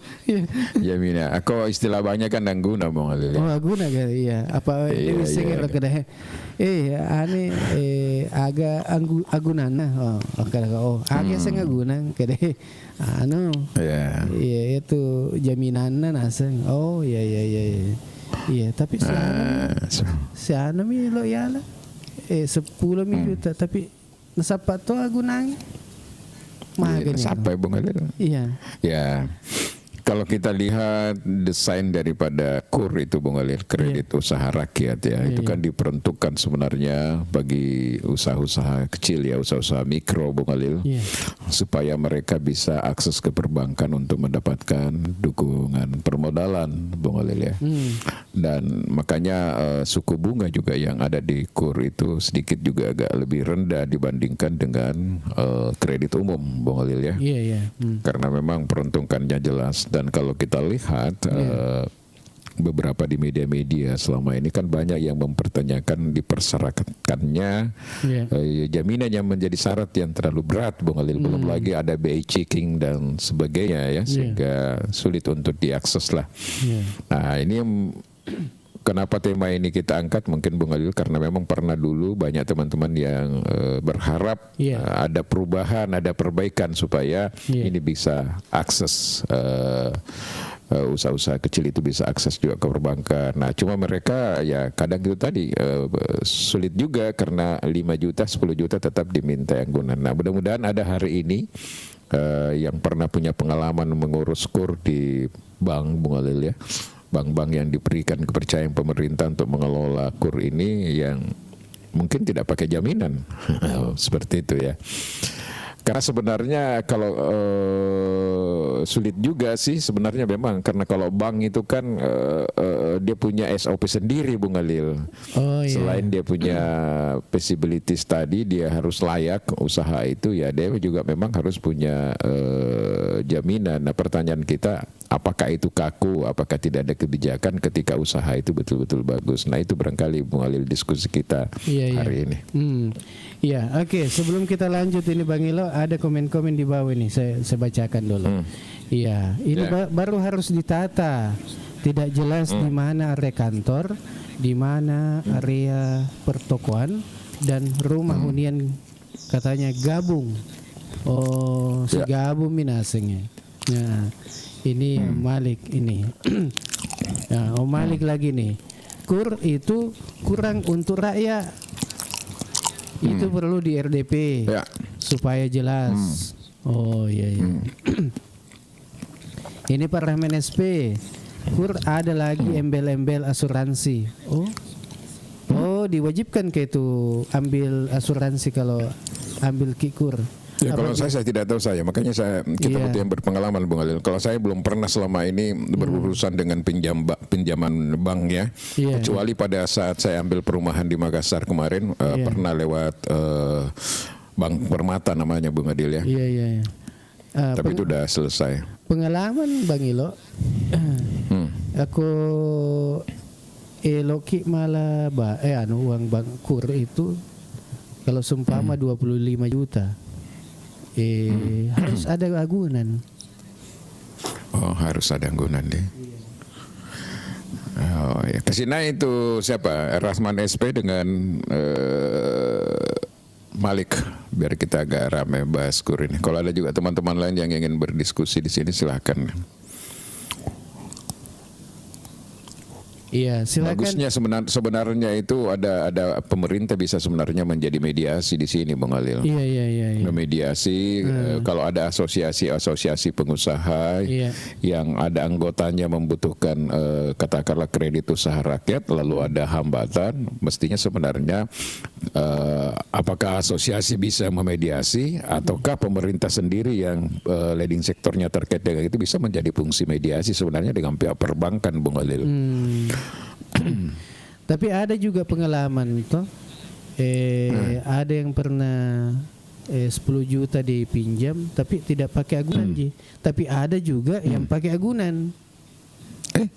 jaminan aku istilah banyak kan guna pengalan guna kan apa ini sengir kada ane agak agunana agak sengah guna kada itu jaminannya naseng tapi si anu mi lo ya lah 10 juta tapi nasapa to agunang sampai Bung Ali. Kalau kita lihat desain daripada KUR itu Bung Ali, kredit usaha rakyat itu kan diperuntukkan sebenarnya bagi usaha-usaha kecil usaha-usaha mikro Bung Ali, supaya mereka bisa akses ke perbankan untuk mendapatkan dukungan permodalan Bung Ali dan makanya suku bunga juga yang ada di KUR itu sedikit juga agak lebih rendah dibandingkan dengan kredit umum Bung Ali karena memang peruntukannya jelas. Dan kalau kita lihat beberapa di media-media selama ini kan banyak yang mempertanyakan dipersyaratkannya jaminan yang menjadi syarat yang terlalu berat Bung Alil, belum lagi ada BI checking dan sebagainya sehingga sulit untuk diakses lah. Nah ini kenapa tema ini kita angkat mungkin Bung Alil karena memang pernah dulu banyak teman-teman yang berharap ada perubahan, ada perbaikan supaya ini bisa akses usaha-usaha kecil itu bisa akses juga ke perbankan. Nah, cuma mereka ya kadang itu tadi sulit juga karena 5 juta, 10 juta tetap diminta anggunan. Nah, mudah-mudahan ada hari ini yang pernah punya pengalaman mengurus KUR di bank, Bung Alil ya. Bank-bank yang diberikan kepercayaan pemerintah untuk mengelola KUR ini yang mungkin tidak pakai jaminan. Seperti itu ya. Karena sebenarnya kalau sulit juga sih sebenarnya memang karena kalau bank itu kan dia punya SOP sendiri Bung Alil. Selain dia punya feasibility study, dia harus layak usaha itu ya, dia juga memang harus punya jaminan. Nah, pertanyaan kita, apakah itu kaku, apakah tidak ada kebijakan ketika usaha itu betul-betul bagus. Nah, itu barangkali Bung Alil diskusi kita hari ini. Ya, oke. Sebelum kita lanjut ini Bang Ilo, ada komen-komen di bawah ini. Saya bacakan dulu. Iya, ini baru harus ditata. Tidak jelas di mana area kantor, di mana area pertokoan dan rumah hunian katanya gabung. Oh, segabung minasengnya. Nah, ini Malik ini. Nah, Malik lagi nih. KUR itu kurang untuk rakyat. Itu perlu di RDP supaya jelas. Oh iya. Ini Pak Rahman SP. KUR ada lagi embel-embel asuransi. Oh diwajibkan ke itu ambil asuransi kalau ambil KUR. Ya, kalau saya tidak tahu makanya kita butuh yang berpengalaman Bung Alil. Kalau saya belum pernah selama ini berurusan dengan pinjaman bank ya, kecuali pada saat saya ambil perumahan di Makassar kemarin pernah lewat Bank Permata namanya Bung Adil ya. Iya. Tapi itu udah selesai. Pengalaman Bang Ilo, aku eloki malah uang bank KUR itu kalau seumpama 25 juta. Harus ada agunan. Oh, harus ada agunan deh. Oh ya, kesini itu siapa? Rahman SP dengan Malik, biar kita agak ramai bahas KUR ini. Kalau ada juga teman-teman lain yang ingin berdiskusi di sini, silahkan. Iya, silakan. Bagusnya sebenarnya itu ada pemerintah bisa sebenarnya menjadi mediasi di sini, Bung Alil. Iya. Mediasi kalau ada asosiasi pengusaha yang ada anggotanya membutuhkan katakanlah kredit usaha rakyat, lalu ada hambatan, mestinya sebenarnya apakah asosiasi bisa memediasi ataukah pemerintah sendiri yang leading sektornya terkait dengan itu bisa menjadi fungsi mediasi sebenarnya dengan pihak perbankan, Bung Alil. Tapi ada juga pengalaman toh. Ada yang pernah 10 juta dipinjam tapi tidak pakai agunan tapi ada juga yang pakai agunan.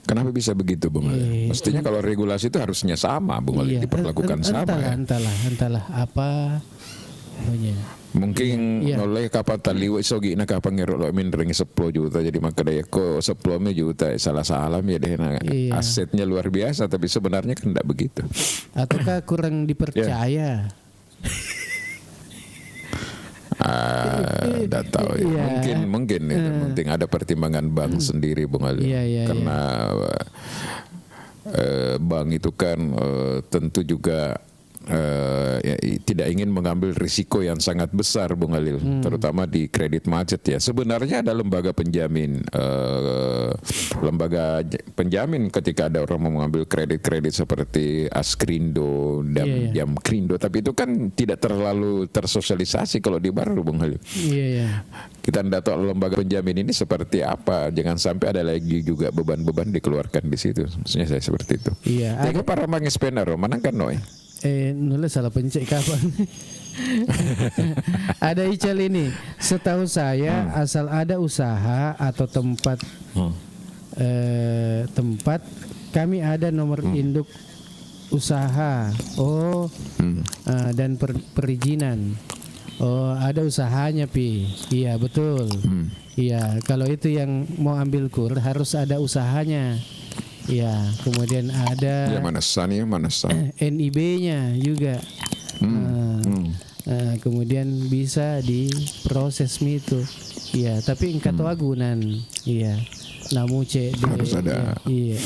Kenapa bisa begitu, Bung Ali? Mestinya kalau regulasi itu harusnya sama, Bung Ali, diperlakukan sama. Entahlah apa mungkin oleh kapal taliwa sogi na kapal ngerok lo min ring 10 juta jadi maka daya ko 10 juta salah ya deh asetnya luar biasa tapi sebenarnya kan tidak begitu. Ataukah kurang dipercaya? Tidak tahu ya. Mungkin ada pertimbangan bank sendiri, Bung Ali. Karena bank itu kan tentu juga tidak ingin mengambil risiko yang sangat besar, Bung Alil, terutama di kredit macet ya. Sebenarnya ada lembaga penjamin, ketika ada orang mau mengambil kredit seperti Askrindo dan Jamkrindo, tapi itu kan tidak terlalu tersosialisasi kalau di baru, Bung Alil. Kita tidak tahu lembaga penjamin ini seperti apa, jangan sampai ada lagi juga beban-beban dikeluarkan di situ. Maksudnya saya seperti itu. Jaga para mangispenaro, mana kan noy? Nulis salah pencet kapan. Ada Ical ini. Setahu saya asal ada usaha atau tempat kami ada nomor induk usaha. Dan perizinan. Ada usahanya Pi. Iya betul. Iya, kalau itu yang mau ambil KUR harus ada usahanya. Ya, kemudian ada manasan NIB-nya juga. Kemudian bisa diproses itu. Iya, tapi engkau agunan. Iya. namuce harus ada. Iya.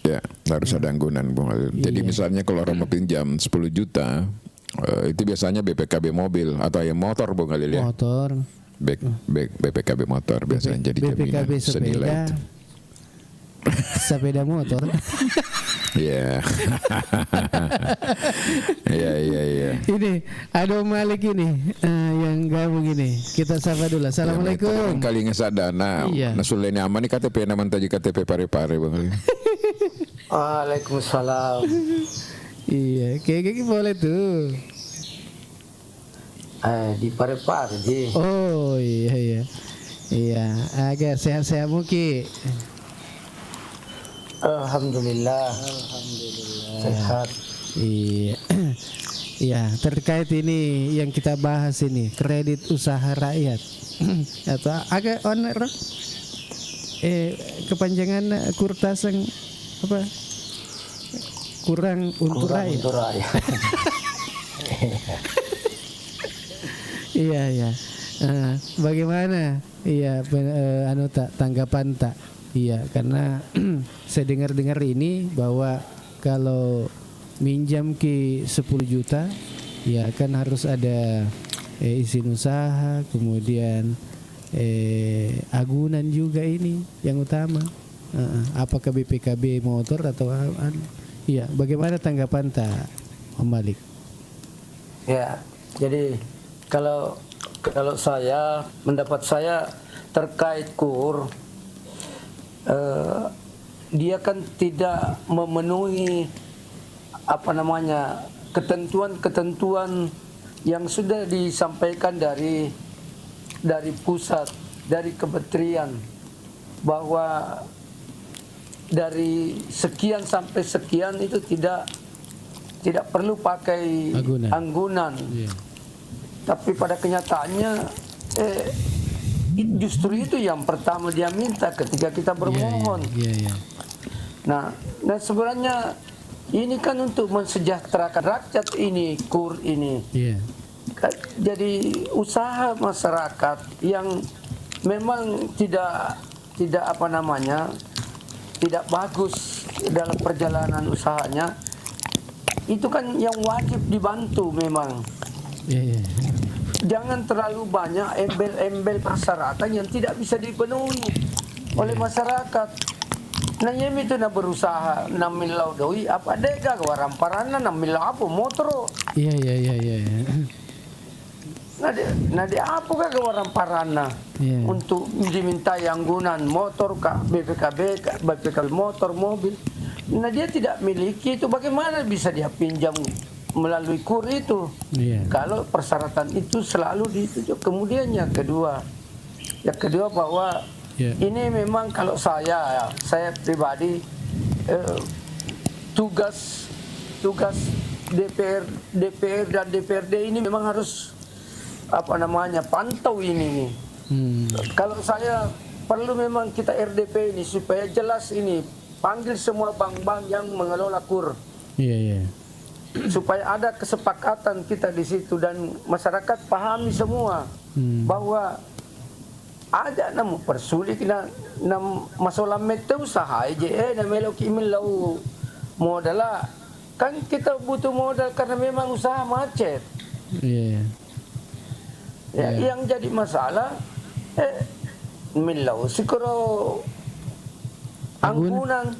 Ya, harus ada anggunan Bung Halil. Jadi misalnya kalau orang mau pinjam 10 juta, itu biasanya BPKB mobil atau yang motor Bung Halil ya. Motor. BPKB motor biasanya jadi jaminan BPKB senilai sepeda. itu. Sepeda motor. Iya. Iya. Ini ada Om Malik ini yang gabung ini. Kita sapa dulu. Assalamualaikum. Kali ngesadana. Iya. Nasuleni aman KTP naman taji KTP pare-pare Bang Halil. Waalaikumsalam. Iya, kayak boleh tuh. Di Parepare ji. Oh iya. Iya, agar sehat-sehat mungkin. Alhamdulillah. Sehat. Iya. Iya, terkait ini yang kita bahas ini, kredit usaha rakyat. Atau agak oner. Kepanjangan kurtasan apa? Kurang untuk rakyat. Untuk rakyat. Iya. Bagaimana? Iya, tanggapan tak? Iya, karena saya dengar ini bahwa kalau minjam ke 10 juta, ya kan harus ada izin usaha, kemudian agunan juga ini yang utama. Apakah BPKB motor atau iya, bagaimana tanggapan tak, Om Malik? Ya, jadi kalau saya pendapat saya terkait KUR, dia kan tidak memenuhi ketentuan-ketentuan yang sudah disampaikan dari pusat, dari kementerian, bahwa dari sekian sampai sekian itu tidak perlu pakai anggunan. Yeah. Tapi pada kenyataannya justru itu yang pertama dia minta ketika kita bermohon. Yeah. Nah, sebenarnya ini kan untuk mensejahterakan rakyat ini, KUR ini. Yeah. Jadi usaha masyarakat yang memang tidak tidak bagus dalam perjalanan usahanya, itu kan yang wajib dibantu memang. Yeah. Jangan terlalu banyak embel-embel persyaratan yang tidak bisa dipenuhi oleh masyarakat. Nah, yang itu na berusaha namilau doi apa dega waramparana namilau apa motor. Iya. Nah, di apa ka waramparana untuk dimintai anggunan motor ka BPKB motor mobil. Nah, dia tidak miliki itu, bagaimana bisa dia pinjam melalui KUR itu? Kalau persyaratan itu selalu dituju. Kemudian yang kedua bahwa ini memang kalau saya pribadi tugas DPR dan DPRD ini memang harus pantau ini. Kalau saya perlu memang kita RDP ini supaya jelas ini, panggil semua bank-bank yang mengelola KUR. Iya. Supaya ada kesepakatan kita di situ dan masyarakat pahami semua bahwa ada namu persulit na masalah metu usaha aja na melo kimilau modal kan kita butuh modal karena memang usaha macet. Yang jadi masalah milau sikoro anggunan.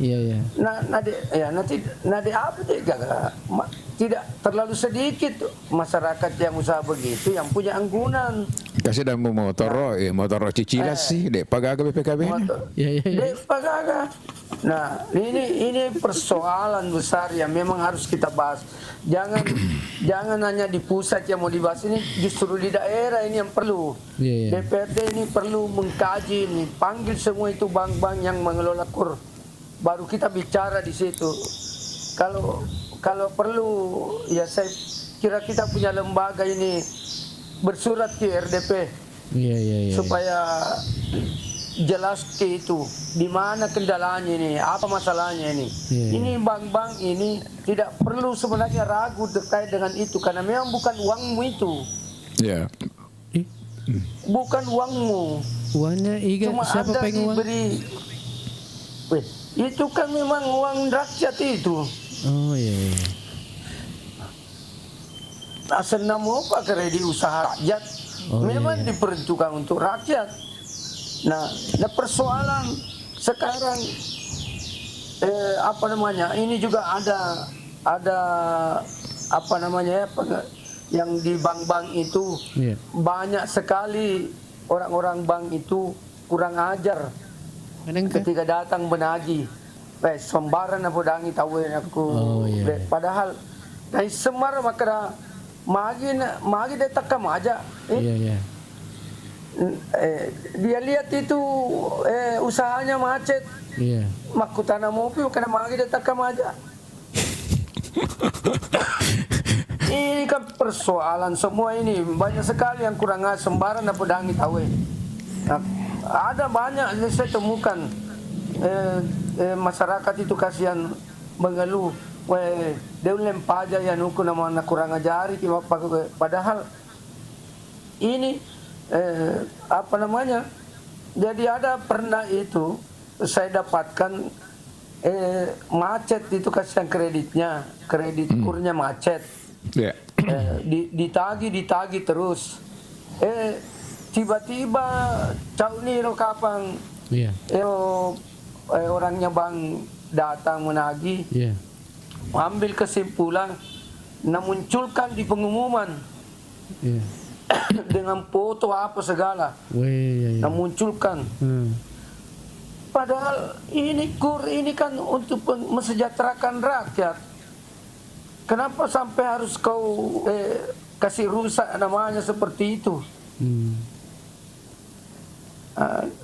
Nanti apa tidak terlalu sedikit masyarakat yang usaha begitu yang punya anggunan. Kasih dalam motor cicilan sih dek pagaga BPKB. Dek pagaga. Nah, ini persoalan besar yang memang harus kita bahas. Jangan hanya di pusat yang mau dibahas, ini justru di daerah ini yang perlu. DPRD ini perlu mengkaji ini, panggil semua itu bank-bank yang mengelola KUR. Baru kita bicara di situ. Kalau perlu ya saya kira kita punya lembaga ini bersurat ke RDP supaya jelas ke itu di mana kendalanya ini, apa masalahnya ini. Ini bank-bank ini tidak perlu sebenarnya ragu terkait dengan itu karena memang bukan uangmu itu. Bukan uangmu. Uangnya cuma siapa Anda pengen uang? diberi Weh, itu kan memang uang rakyat itu. Oh iya. Nah, senam apa kredit usaha rakyat? Oh, Memang iya. diperuntukkan untuk rakyat. Nah, persoalan sekarang apa namanya? Ini juga ada apa namanya ya, yang di bank-bank itu Iya. banyak sekali orang-orang bank itu kurang ajar Manangka? ketika datang menagih. Sembaran apa dangi tahu aku. Oh, iya. Padahal dari semar makara magi dia takam aja. Iya. Dia lihat itu usahanya macet. Iya. Makutana mopi kena magi dia takam aja. Ini kan persoalan semua ini banyak sekali yang kurang sembaran apa dangi tahu. Nah, ada banyak yang saya temukan masyarakat itu kasihan mengeluh, dia lempar aja yang hukum nama anak kurang ajari, padahal ini apa namanya? Jadi ada pernah itu saya dapatkan macet itu kasihan kreditnya, kredit kurnya macet, ditagih terus, tiba-tiba cau niro kapang. Iya. Orangnya bang datang menagih, ambil kesimpulan, munculkan di pengumuman dengan foto apa segala, munculkan. Padahal ini kan untuk mesejahterakan rakyat. Kenapa sampai harus kau kasih rusak namanya seperti itu?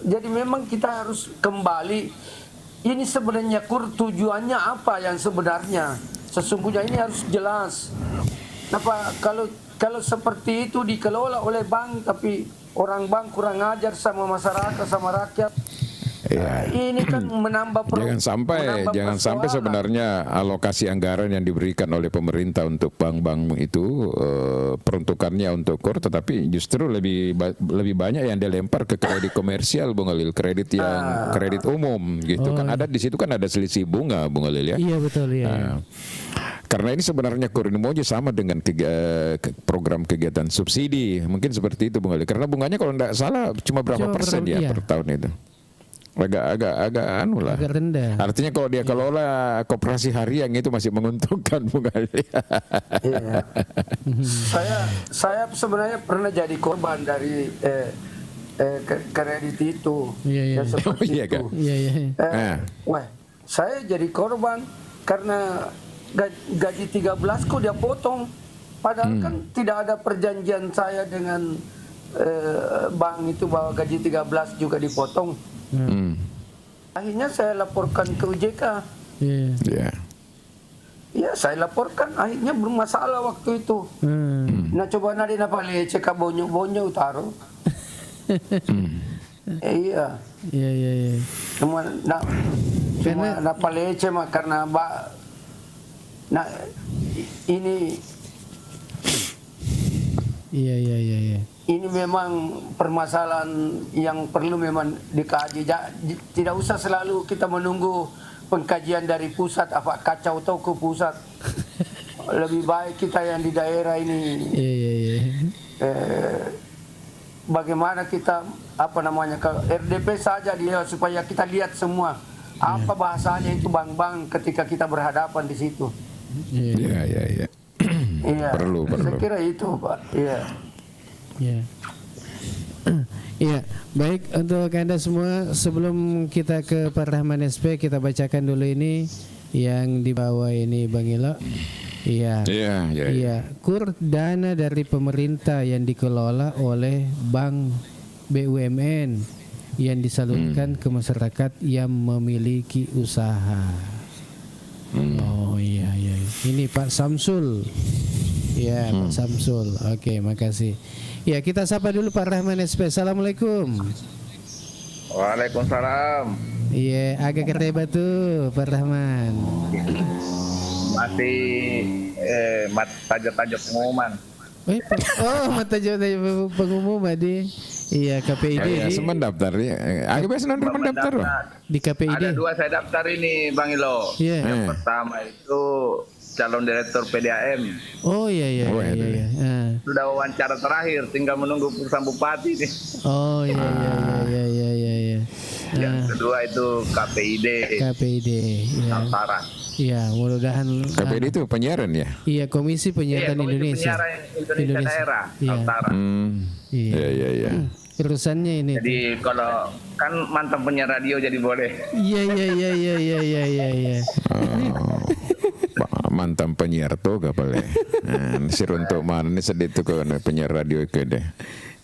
Jadi memang kita harus kembali. Ini sebenarnya tujuannya apa yang sebenarnya? Sesungguhnya ini harus jelas. Kenapa kalau seperti itu dikelola oleh bank tapi orang bank kurang ajar sama masyarakat sama rakyat? Ya. Ini kan menambah jangan sampai sebenarnya alokasi anggaran yang diberikan oleh pemerintah untuk bank-bank itu peruntukannya untuk KUR, tetapi justru lebih banyak yang dilempar ke kredit komersial, Bung Alil, kredit yang kredit umum gitu kan. Ada di situ kan ada selisih bunga, Bung Alil ya. Iya betul ya. Nah, karena ini sebenarnya KUR ini maunya sama dengan program kegiatan subsidi, mungkin seperti itu, Bung Alil. Karena bunganya kalau tidak salah cuma berapa persen ya per tahun itu. Agak anu lah. Agak rendah. Artinya kalau dia kelola koperasi harian itu masih menguntungkan, bukan? Iya. Saya sebenarnya pernah jadi korban dari kredit itu. Iya. Seperti Iya, itu. Iya. Saya jadi korban karena gaji 13 kok dia potong. Padahal kan tidak ada perjanjian saya dengan bank itu bahwa gaji 13 juga dipotong. Akhirnya saya laporkan ke UJK. Iya, saya laporkan. Akhirnya bermasalah waktu itu. Nah, coba nadi napa lece ka bonyo taruh. Iya. Cuma napa lece mah karena ini. Iya. Ini memang permasalahan yang perlu memang dikaji. Tidak usah selalu kita menunggu pengkajian dari pusat, apa kacau tahu ke pusat. Lebih baik kita yang di daerah ini. Bagaimana kita ke RDP saja dia supaya kita lihat semua apa bahasanya itu bank-bank ketika kita berhadapan di situ. Iya. Perlu. Saya kira itu, Pak. Iya, baik untuk Anda semua, sebelum kita ke Pak Rahman SP, kita bacakan dulu ini yang di bawah ini, Bang Ilo. Iya. KUR dana dari pemerintah yang dikelola oleh bank BUMN yang disalurkan ke masyarakat yang memiliki usaha. Oh iya. Ini Pak Samsul. Ya, Pak Samsul. Oke, makasih. Ya, kita sapa dulu Pak Rahman SP. Assalamualaikum. Waalaikumsalam. Iya, agak kereba tuh Pak Rahman. Masih tajuk pengumuman. Mata tajuk pengumuman di. Iya, KPID Ya, mendaftar ya. Aku biasa nonton mendaftar loh. di KPID. Ada 2 saya daftar ini Bang Ilo. Iya. Yang pertama itu calon direktur PDAM. Oh iya. Ah. Sudah wawancara terakhir, tinggal menunggu keputusan bupati nih. Oh iya. Yang kedua itu KPID. KPID. Iya. Kaltara. Iya, mudah-mudahan KPD itu penyiaran ya? Iya, Komisi Penyiaran Komisi Indonesia. Penyiaran Indonesia Daerah, Iya. Kaltara. Iya. Urusannya ini. Jadi kalau kan mantan penyiar radio jadi boleh. Iya. Mantan penyiar tuh gak boleh. Si untuk mana nih sedih tuh kan penyiar radio itu deh.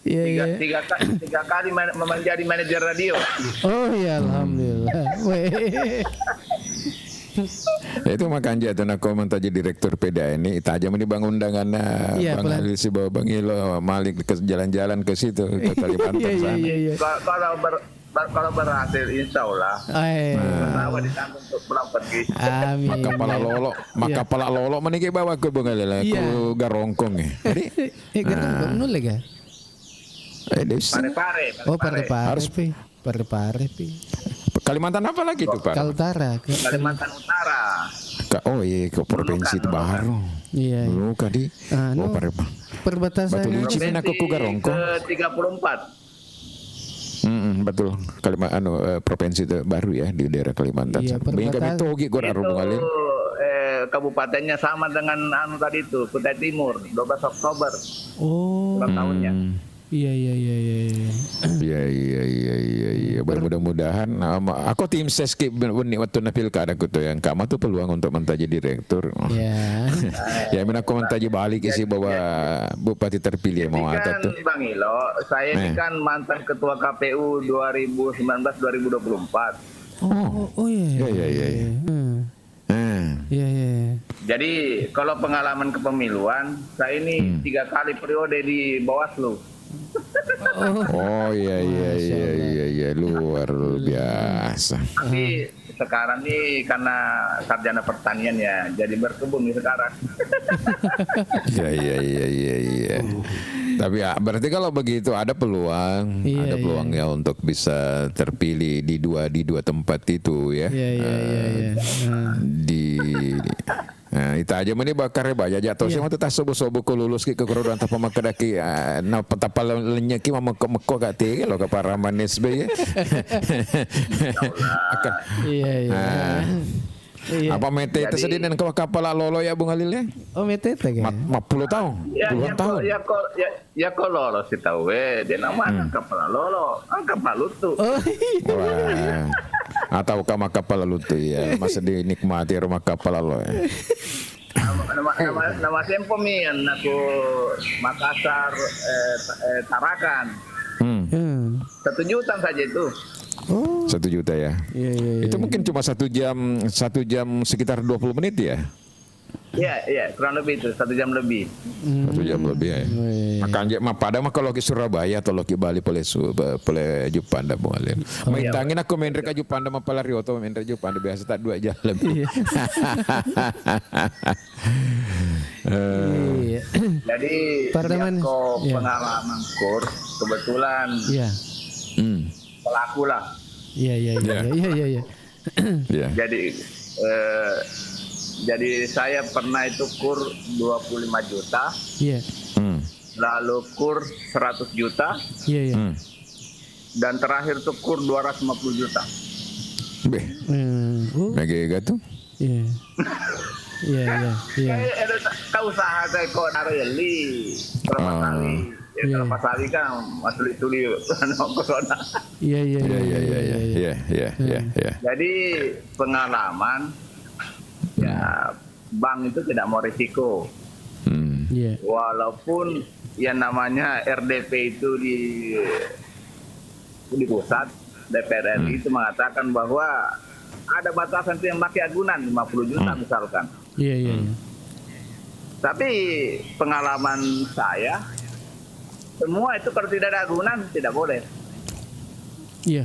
Iya. Tiga kali menjadi manajer radio. Oh ya, alhamdulillah. Itu makanya tuh nak komentar jadi direktur PDA ini tajam ini bang undangan Iya, Bang Ali si bawa Bang Ilo Malik ke jalan-jalan ke situ ke Kalimantan sana. Iya. Kalau berhasil, insya Allah. Bawa ditanggung untuk pulang pergi. Amin. Maka pala lolo meniki bawa ke Bang Ali lah ke Garongkong ya. Jadi Garongkong nol ya? Pare-pare. Oh, Pare-Pare. Pare-Pare. Kalimantan apa lagi tuh Pak? Kaltara. Kalimantan Utara. Oh iya ke provinsi itu baru. Iya. Lu kadi. Oh Perbatasan. Batu Licin ini aku ke Garongkong. Ke-34. Betul. Provinsi itu baru ya di daerah Kalimantan. Iya, Banyak kami togi gua Itu Bung kabupatennya sama dengan tadi itu, Kutai Timur, 12 Oktober. Oh. Ulang tahunnya. Iya. Iya. Mudah-mudahan aku tim seskip benih waktu na pilkada aku tuh yang kamu tuh peluang untuk menjadi direktur. Ya. Ya mina aku menjadi balik isi bahwa bupati terpilih mau kan, tuh. Bang Ilo, saya ini kan mantan ketua KPU 2019-2024. Oh iya. Iya. Jadi kalau pengalaman kepemiluan, saya ini 3 kali periode di Bawaslu. Oh iya luar biasa. Tapi sekarang nih karena sarjana pertanian ya, jadi berkebun nih sekarang. Iya. Tapi ya, berarti kalau begitu ada peluang, ya untuk bisa terpilih di dua tempat itu ya. Iya. Nah, itu aja meni bakar baja jatuh sih waktu tas sobo-sobo ku lulus ki ke keruduan tanpa makedaki na petapa lenyek ki mama meko gak tinggi lo ke para manis be ya. Iya. Apa mete itu sedih dan kalau kapal lolo ya Bung Halil ya? Oh mete teh kan? 50 tahun. Puluhan tahun. Ya kalau lolo sih tahu dia namanya kapal lolo, kapal lutu. Oh. Wah. Atau kama kapal lutu ya masih dinikmati rumah kapal lo ya. Nama tempo mian aku Makassar Tarakan. 1 juta saja itu. Oh. 1 juta ya. Iya. Itu mungkin cuma 1 jam sekitar 20 menit ya. Iya, kurang lebih itu 1 jam lebih. 1 jam lebih ya. Makanya pada mah kalau ke Surabaya atau ke Bali boleh Jupanda boleh. Maintangin aku main reka Jupanda mah pala Rioto main reka Jupanda biasa tak 2 jam lebih. Iya. Jadi pengalaman kurs kebetulan pelaku lah. Iya. Jadi saya pernah itu kur 25 juta. Iya. Lalu kur 100 juta. Iya. Dan terakhir tuh kur 250 juta. Beh. Mega tuh. Iya. Kau usaha saya kok nareli berapa kali. Berapa kali kan masuk tuli corona. Iya. Jadi pengalaman ya bank itu tidak mau risiko. Walaupun yang namanya RDP itu di pusat DPR RI itu mengatakan bahwa ada batasan yang pakai agunan 50 juta misalkan. Iya. Tapi pengalaman saya semua itu kalau tidak ada agunan tidak boleh. Iya.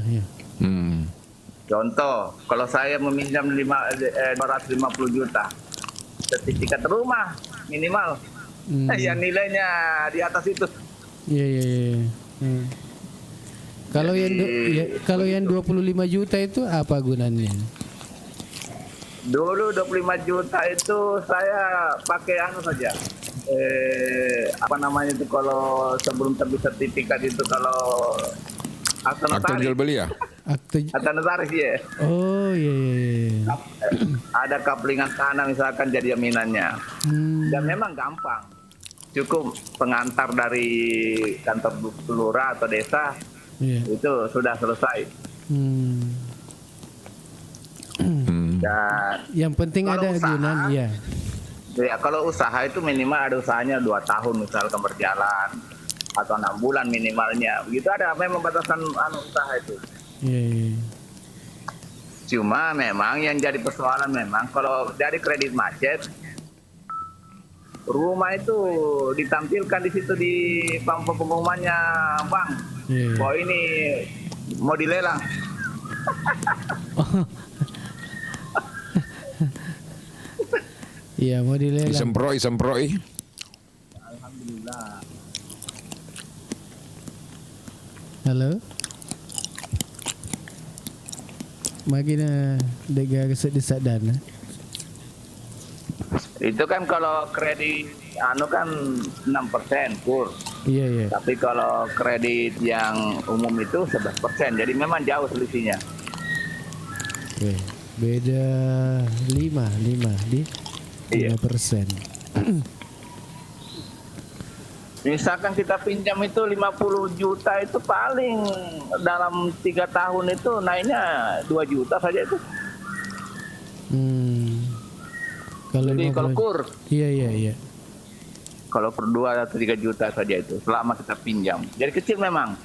Contoh, kalau saya meminjam 250 juta, sertifikat rumah minimal, yang nilainya di atas itu. Iya. Kalau kalau yang 25 juta itu apa gunanya? Dulu 25 juta itu saya pakai saja. Apa namanya itu kalau sebelum terbit sertifikat itu kalau akta Akte jual notaris. beli ya? Akta notaris ya. Oh iya. Ada kaplingan tanah misalkan jadi jaminannya. Dan memang gampang. Cukup pengantar dari kantor lurah atau desa itu sudah selesai. Dan Yang penting kalau ada usaha, agunan, ya. Ya, kalau usaha itu minimal ada usahanya 2 tahun misalkan berjalan atau 6 bulan minimalnya. Begitu ada memang batasan usaha itu. Iya. Cuma memang yang jadi persoalan memang kalau dari kredit macet, rumah itu ditampilkan di situ di pengumumannya bang, bahwa ini mau dilelang. Iya, mau dilelang. Isemproi. Alhamdulillah. Halo. Magina dega kesedisa dana. Itu kan kalau kredit kan 6% kur. Iya. Tapi kalau kredit yang umum itu 11%. Jadi memang jauh selisihnya. Oke. Beda 5 di 5%. Misalkan kita pinjam itu 50 juta itu paling dalam 3 tahun itu naiknya 2 juta saja itu. Jadi kalau kur. Iya. Kalau kur 2 atau 3 juta saja itu selama kita pinjam. Jadi kecil memang.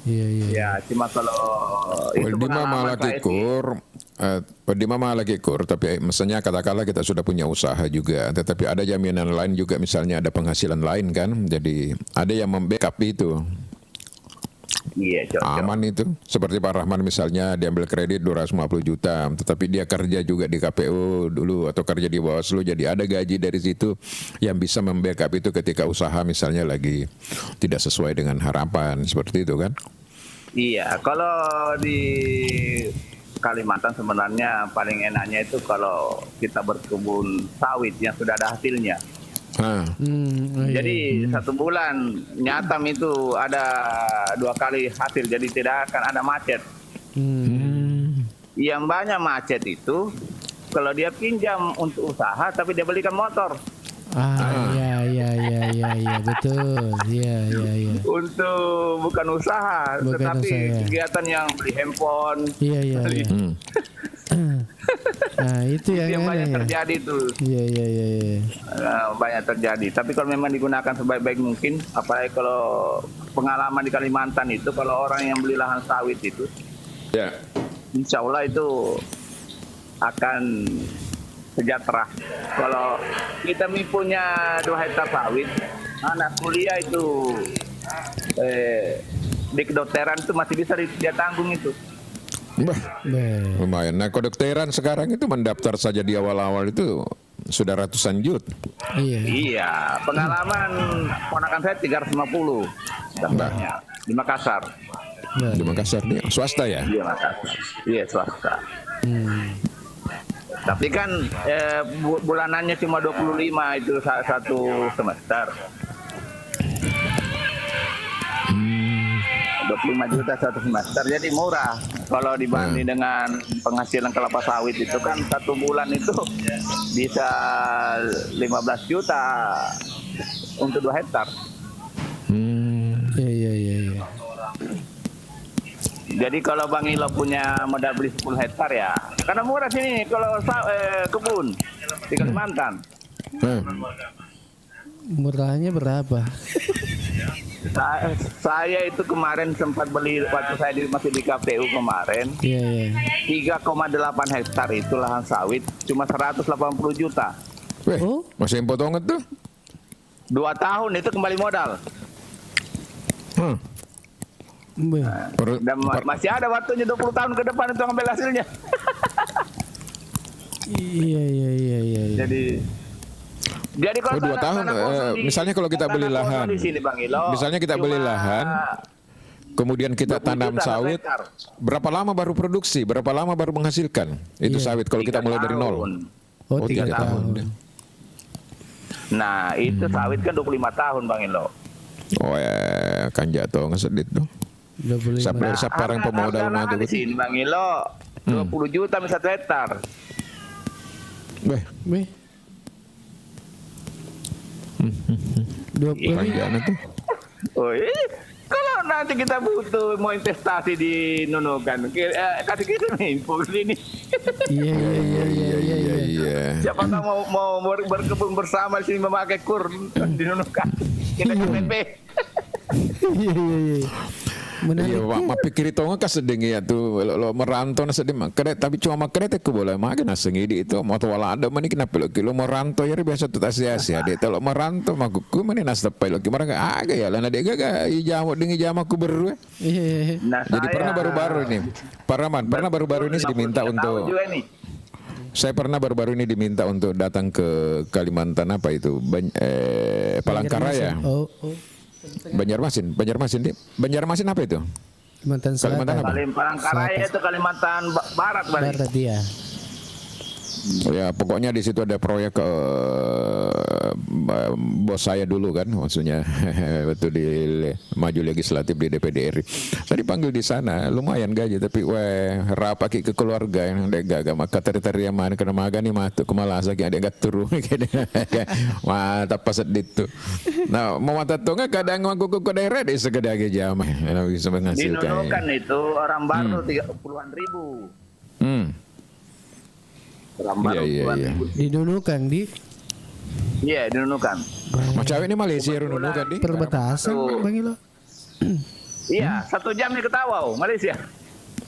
Iya. Ya, cuma kalau itu Di mama pengalaman lagi saya sih. di mama lagi kur, tapi misalnya katakanlah kita sudah punya usaha juga, tetapi ada jaminan lain juga, misalnya ada penghasilan lain kan, jadi ada yang membackup itu. Iya, cocok. Aman itu. Seperti Pak Rahman misalnya diambil kredit 250 juta, tetapi dia kerja juga di KPU dulu atau kerja di Bawaslu, jadi ada gaji dari situ yang bisa membackup itu ketika usaha misalnya lagi tidak sesuai dengan harapan, seperti itu kan? Iya, kalau di Kalimantan sebenarnya paling enaknya itu kalau kita berkebun sawit yang sudah ada hasilnya. Jadi 1 bulan nyatam itu ada 2 kali hasil, jadi tidak akan ada macet. Yang banyak macet itu kalau dia pinjam untuk usaha tapi dia belikan motor. Iya, betul. Iya. Untuk bukan usaha, tetapi kegiatan yang beli handphone. Iya. Nah, itu yang banyak terjadi tuh. Iya. Banyak terjadi. Tapi kalau memang digunakan sebaik-baik mungkin, apalagi kalau pengalaman di Kalimantan itu, kalau orang yang beli lahan sawit itu, insya Allah itu akan sejahtera. Kalau kita punya 2 hektar sawit, anak kuliah itu di kedokteran itu masih bisa dia tanggung itu. Lumayan. Nah, kedokteran sekarang itu mendaftar saja di awal-awal itu sudah ratusan juta. Iya, pengalaman ponakan saya 350 daftarnya di Makassar. Di Makassar nih, swasta ya? Iya, Makassar. Iya, swasta. Tapi kan bulanannya cuma 25 itu 1 semester. 25 juta 1 semester, jadi murah. Kalau dibanding dengan penghasilan kelapa sawit itu kan 1 bulan itu bisa 15 juta untuk 2 hektar. Iya. Jadi kalau Bang Ilo punya modal beli 10 hektar ya, karena murah sini kalau kebun di Kalimantan. Murahnya berapa? Saya itu kemarin sempat beli waktu saya masih di KPU kemarin. Iya. 3,8 hektar itu lahan sawit cuma 180 juta. Masih yang potongan tuh? 2 tahun itu kembali modal. Dan masih ada waktunya 20 tahun ke depan untuk ambil hasilnya. Iya. Jadi Jadi kalau 2 tahun. Misalnya kalau kita beli lahan, di sini, Bang Ilo, misalnya kita beli lahan, kemudian kita 20 tanam juta sawit, hektar. berapa lama baru produksi? Berapa lama baru menghasilkan? Itu sawit kalau kita 3 mulai dari nol. tahun. Oh, 3 3 tahun. Nah, itu sawit kan 25 tahun, Bang Ilo. Oh kan jatuh ngesedit tuh. 25. Sampai sekarang pemodal mah di tuh. sini, Bang Ilo, 20 juta per 1 hektar. Beh, Wih. 20. panjangnya tuh. Oh, kalau nanti kita butuh mau investasi di Nunukan, kasih kita nih info ini. Iya. Iya. Siapa tahu mau berkebun bersama di sini memakai kur di Nunukan. Kita KTP. Iya. Menarik. Iya, Mak pikir itu nggak sedeng ya tuh lo merantau nasi di makret tapi cuma makret aku boleh makan nasi di itu mau tuh ada mana kenapa lo kilo merantau ya biasa tuh Asia deh kalau merantau mah aku mana nasi tepai lo gimana nggak agak ya lah dia gak ijamuk dengan ijamku berdua. Iya. Nah, Jadi pernah baru-baru ini Pak Rahman pernah baru-baru ini diminta untuk saya pernah baru-baru ini diminta untuk datang ke Kalimantan apa itu Palangkaraya. Oh. Banjarmasin apa itu? Kalimantan Selatan. Kalimantan apa? Palangkaraya itu Kalimantan Barat, Barat dia. Ya pokoknya di situ ada proyek bos saya dulu kan, maksudnya waktu di maju legislatif di DPD RI. Tadi panggil di sana, lumayan gaji tapi rapaki ke keluarga yang gak maka teri mana kena maga nih matu kemalasa kayak ada turu mantap pas itu. Nah mau mata tunga kadang aku ke daerah di segede jam bisa menghasilkan. Di Nunukan itu orang baru 30-an ribu. Iya. Didudukan di Iya, di Nunukan. Mas Cawe ini Malaysia Nunukan di perbatasan, Bang Ilo. Iya, 1 jam nih ke Tawau, Malaysia.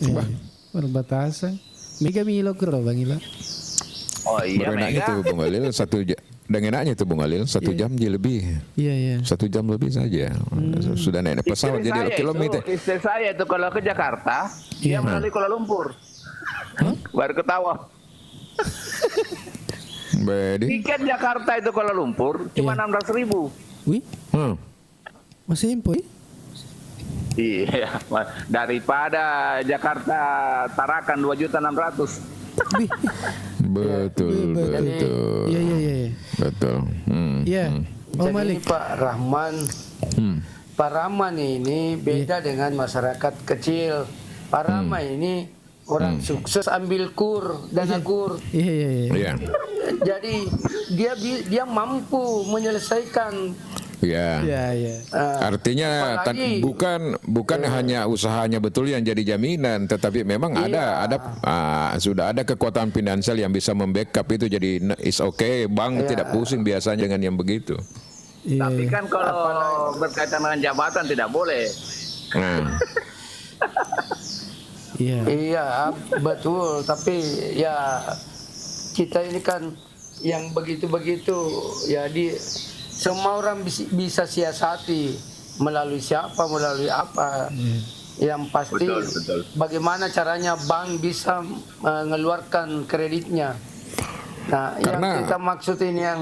Iya. Perbatasan. Mega Milo kero Bang Ilo. Oh iya, enaknya Mega. tuh Bung Alil 1 jam. Dan enaknya tuh Bung Alil 1 jam je lebih. Iya. 1 jam lebih saja. Sudah naik pesawat jadi kilometer. Istri saya itu kalau ke Jakarta, dia melalui Kuala Lumpur. Baru ke Tawau. Bedi. Tiket Jakarta itu Kuala Lumpur cuma 600.000. Wih, masih impor. Iya, daripada Jakarta Tarakan 2.600.000. Betul. Iya. Betul. Iya. Oh Jadi Malik. Pak Rahman ini beda dengan masyarakat kecil. Pak Rahman ini orang sukses ambil kur, dana kur. Iya. Iya. Jadi dia mampu menyelesaikan. Ya. Iya. Artinya Apalagi- bukan hanya usahanya betul yang jadi jaminan, tetapi memang sudah ada kekuatan finansial yang bisa membackup itu jadi is okay, bank tidak pusing biasanya dengan yang begitu. Iya. Tapi kan kalau berkaitan dengan jabatan tidak boleh. Nah, Iya. Iya, betul. Tapi ya kita ini kan yang begitu-begitu ya semua orang bisa siasati melalui siapa, melalui apa. Yang pasti Betul. bagaimana caranya bank bisa mengeluarkan kreditnya. Nah, yang kita maksud ini yang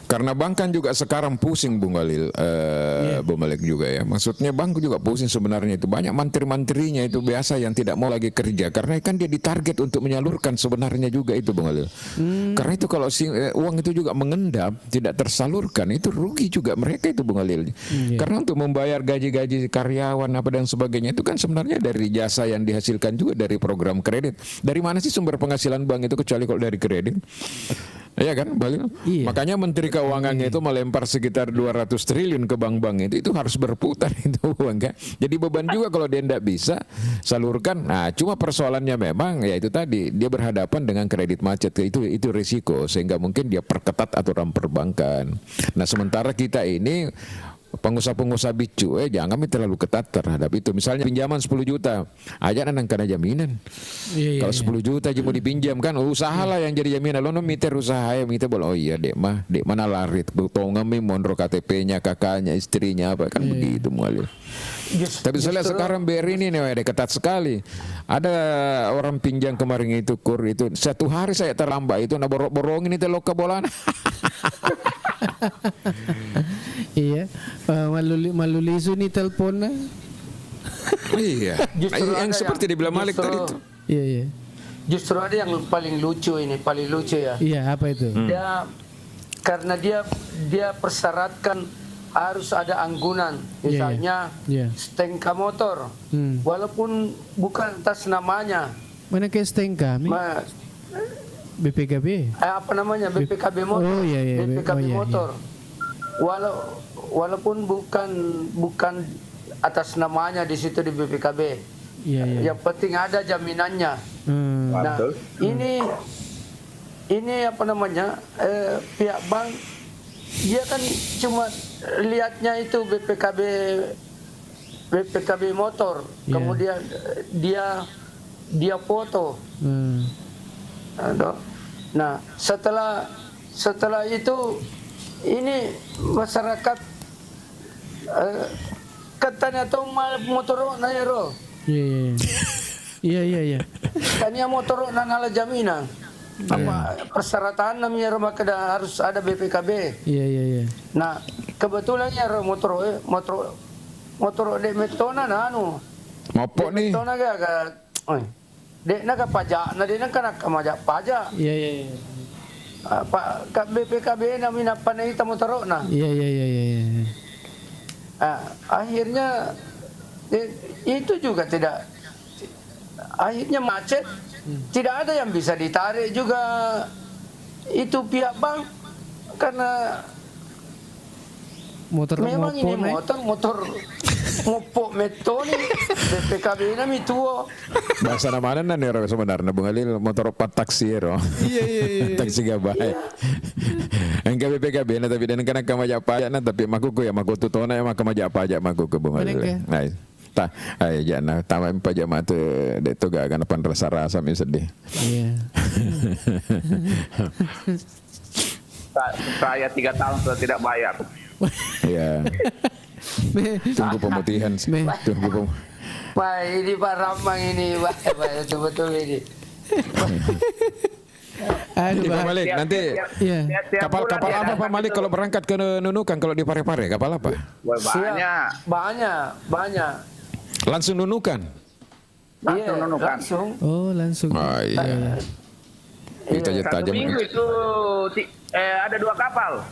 karena bank kan juga sekarang pusing Bung Galil, Bung Malik juga ya. Maksudnya bank juga pusing sebenarnya itu. Banyak mantri-mantrinya itu biasa yang tidak mau lagi kerja. Karena kan dia ditarget untuk menyalurkan sebenarnya juga itu Bung Galil. Karena itu kalau uang itu juga mengendap, tidak tersalurkan, itu rugi juga mereka itu Bung Galil. Karena untuk membayar gaji-gaji karyawan apa dan sebagainya itu kan sebenarnya dari jasa yang dihasilkan juga dari program kredit. Dari mana sih sumber penghasilan bank itu kecuali kalau dari kredit? Iya kan, Balil? Iya. Makanya Menteri Keuangannya itu melempar sekitar 200 triliun ke bank-bank itu harus berputar itu uang kan. Jadi beban juga kalau dia tidak bisa salurkan. Nah, cuma persoalannya memang ya itu tadi dia berhadapan dengan kredit macet itu risiko sehingga mungkin dia perketat aturan perbankan. Nah, sementara kita ini pengusaha-pengusaha bicu jangan terlalu ketat terhadap itu. Misalnya pinjaman 10 juta, aja nang kena jaminan. Kalau 10 juta aja mau dipinjam kan usahalah yang jadi jaminan. Lo miter usaha ya miter boleh. Oh iya dek mana larit tongami mondro KTP-nya kakaknya istrinya apa kan begitu mualil. Tapi saya lihat sekarang BRI ini nih ketat sekali. Ada orang pinjam kemarin itu kur itu 1 hari saya terlambat itu borong-borongin itu loka bolan. Iya, malulisu nih teleponnya. Iya. Yang seperti dibilang Malik tadi itu. Iya. Justru ada yang paling lucu ya. Iya, apa itu? Karena dia persyaratkan harus ada anggunan, misalnya STNK motor, walaupun bukan atas namanya. Mana ke STNK? BPKB? Apa namanya BPKB motor? Oh iya. BPKB motor. Walaupun bukan atas namanya di situ di BPKB. Iya. Yang penting ada jaminannya. Nah, ini apa namanya? Pihak bank dia kan cuma lihatnya itu BPKB motor. Kemudian dia foto. Nah, setelah itu ini masyarakat katanya tuh motor nairo. Iya. Tanya motor nangala jaminan. Apa persyaratan namanya maka harus ada BPKB. Iya. Nah, kebetulan ya motor de metona anu. Mopo nih. Metona ga dek naga pajak, nah dia nak kamajak pajak. Iya. Pak BPKB namina panai tamu taruh nah. Iya. Akhirnya itu juga tidak. Akhirnya macet. Tidak ada yang bisa ditarik juga itu pihak bank karena memang ini motor mopo metoni BPKB nami tuo. Bahasa namanya nih sebenarnya Bung Halil motor taksi ya. Iya. Taksi gabay. Engkau BPKB tapi dan kena kamajak pajak tapi makuku ya makutu tona ya makamajak pajak makuku Bung Halil. Ay jana tama pajama tu deto gak akan pan rasa-rasa mi sedih. Iya. Saya 3 tahun sudah tidak bayar. Iya. Tunggu pemutihan. Pak ini Pak Ramang ini Pak betul ini. Jadi Pak Malik nanti kapal apa Pak Malik kalau berangkat ke Nunukan kalau di Parepare kapal apa? Banyak. Langsung Nunukan. Langsung. Oh langsung. Oh iya. Itu aja tajam. Minggu itu ada 2 kapal.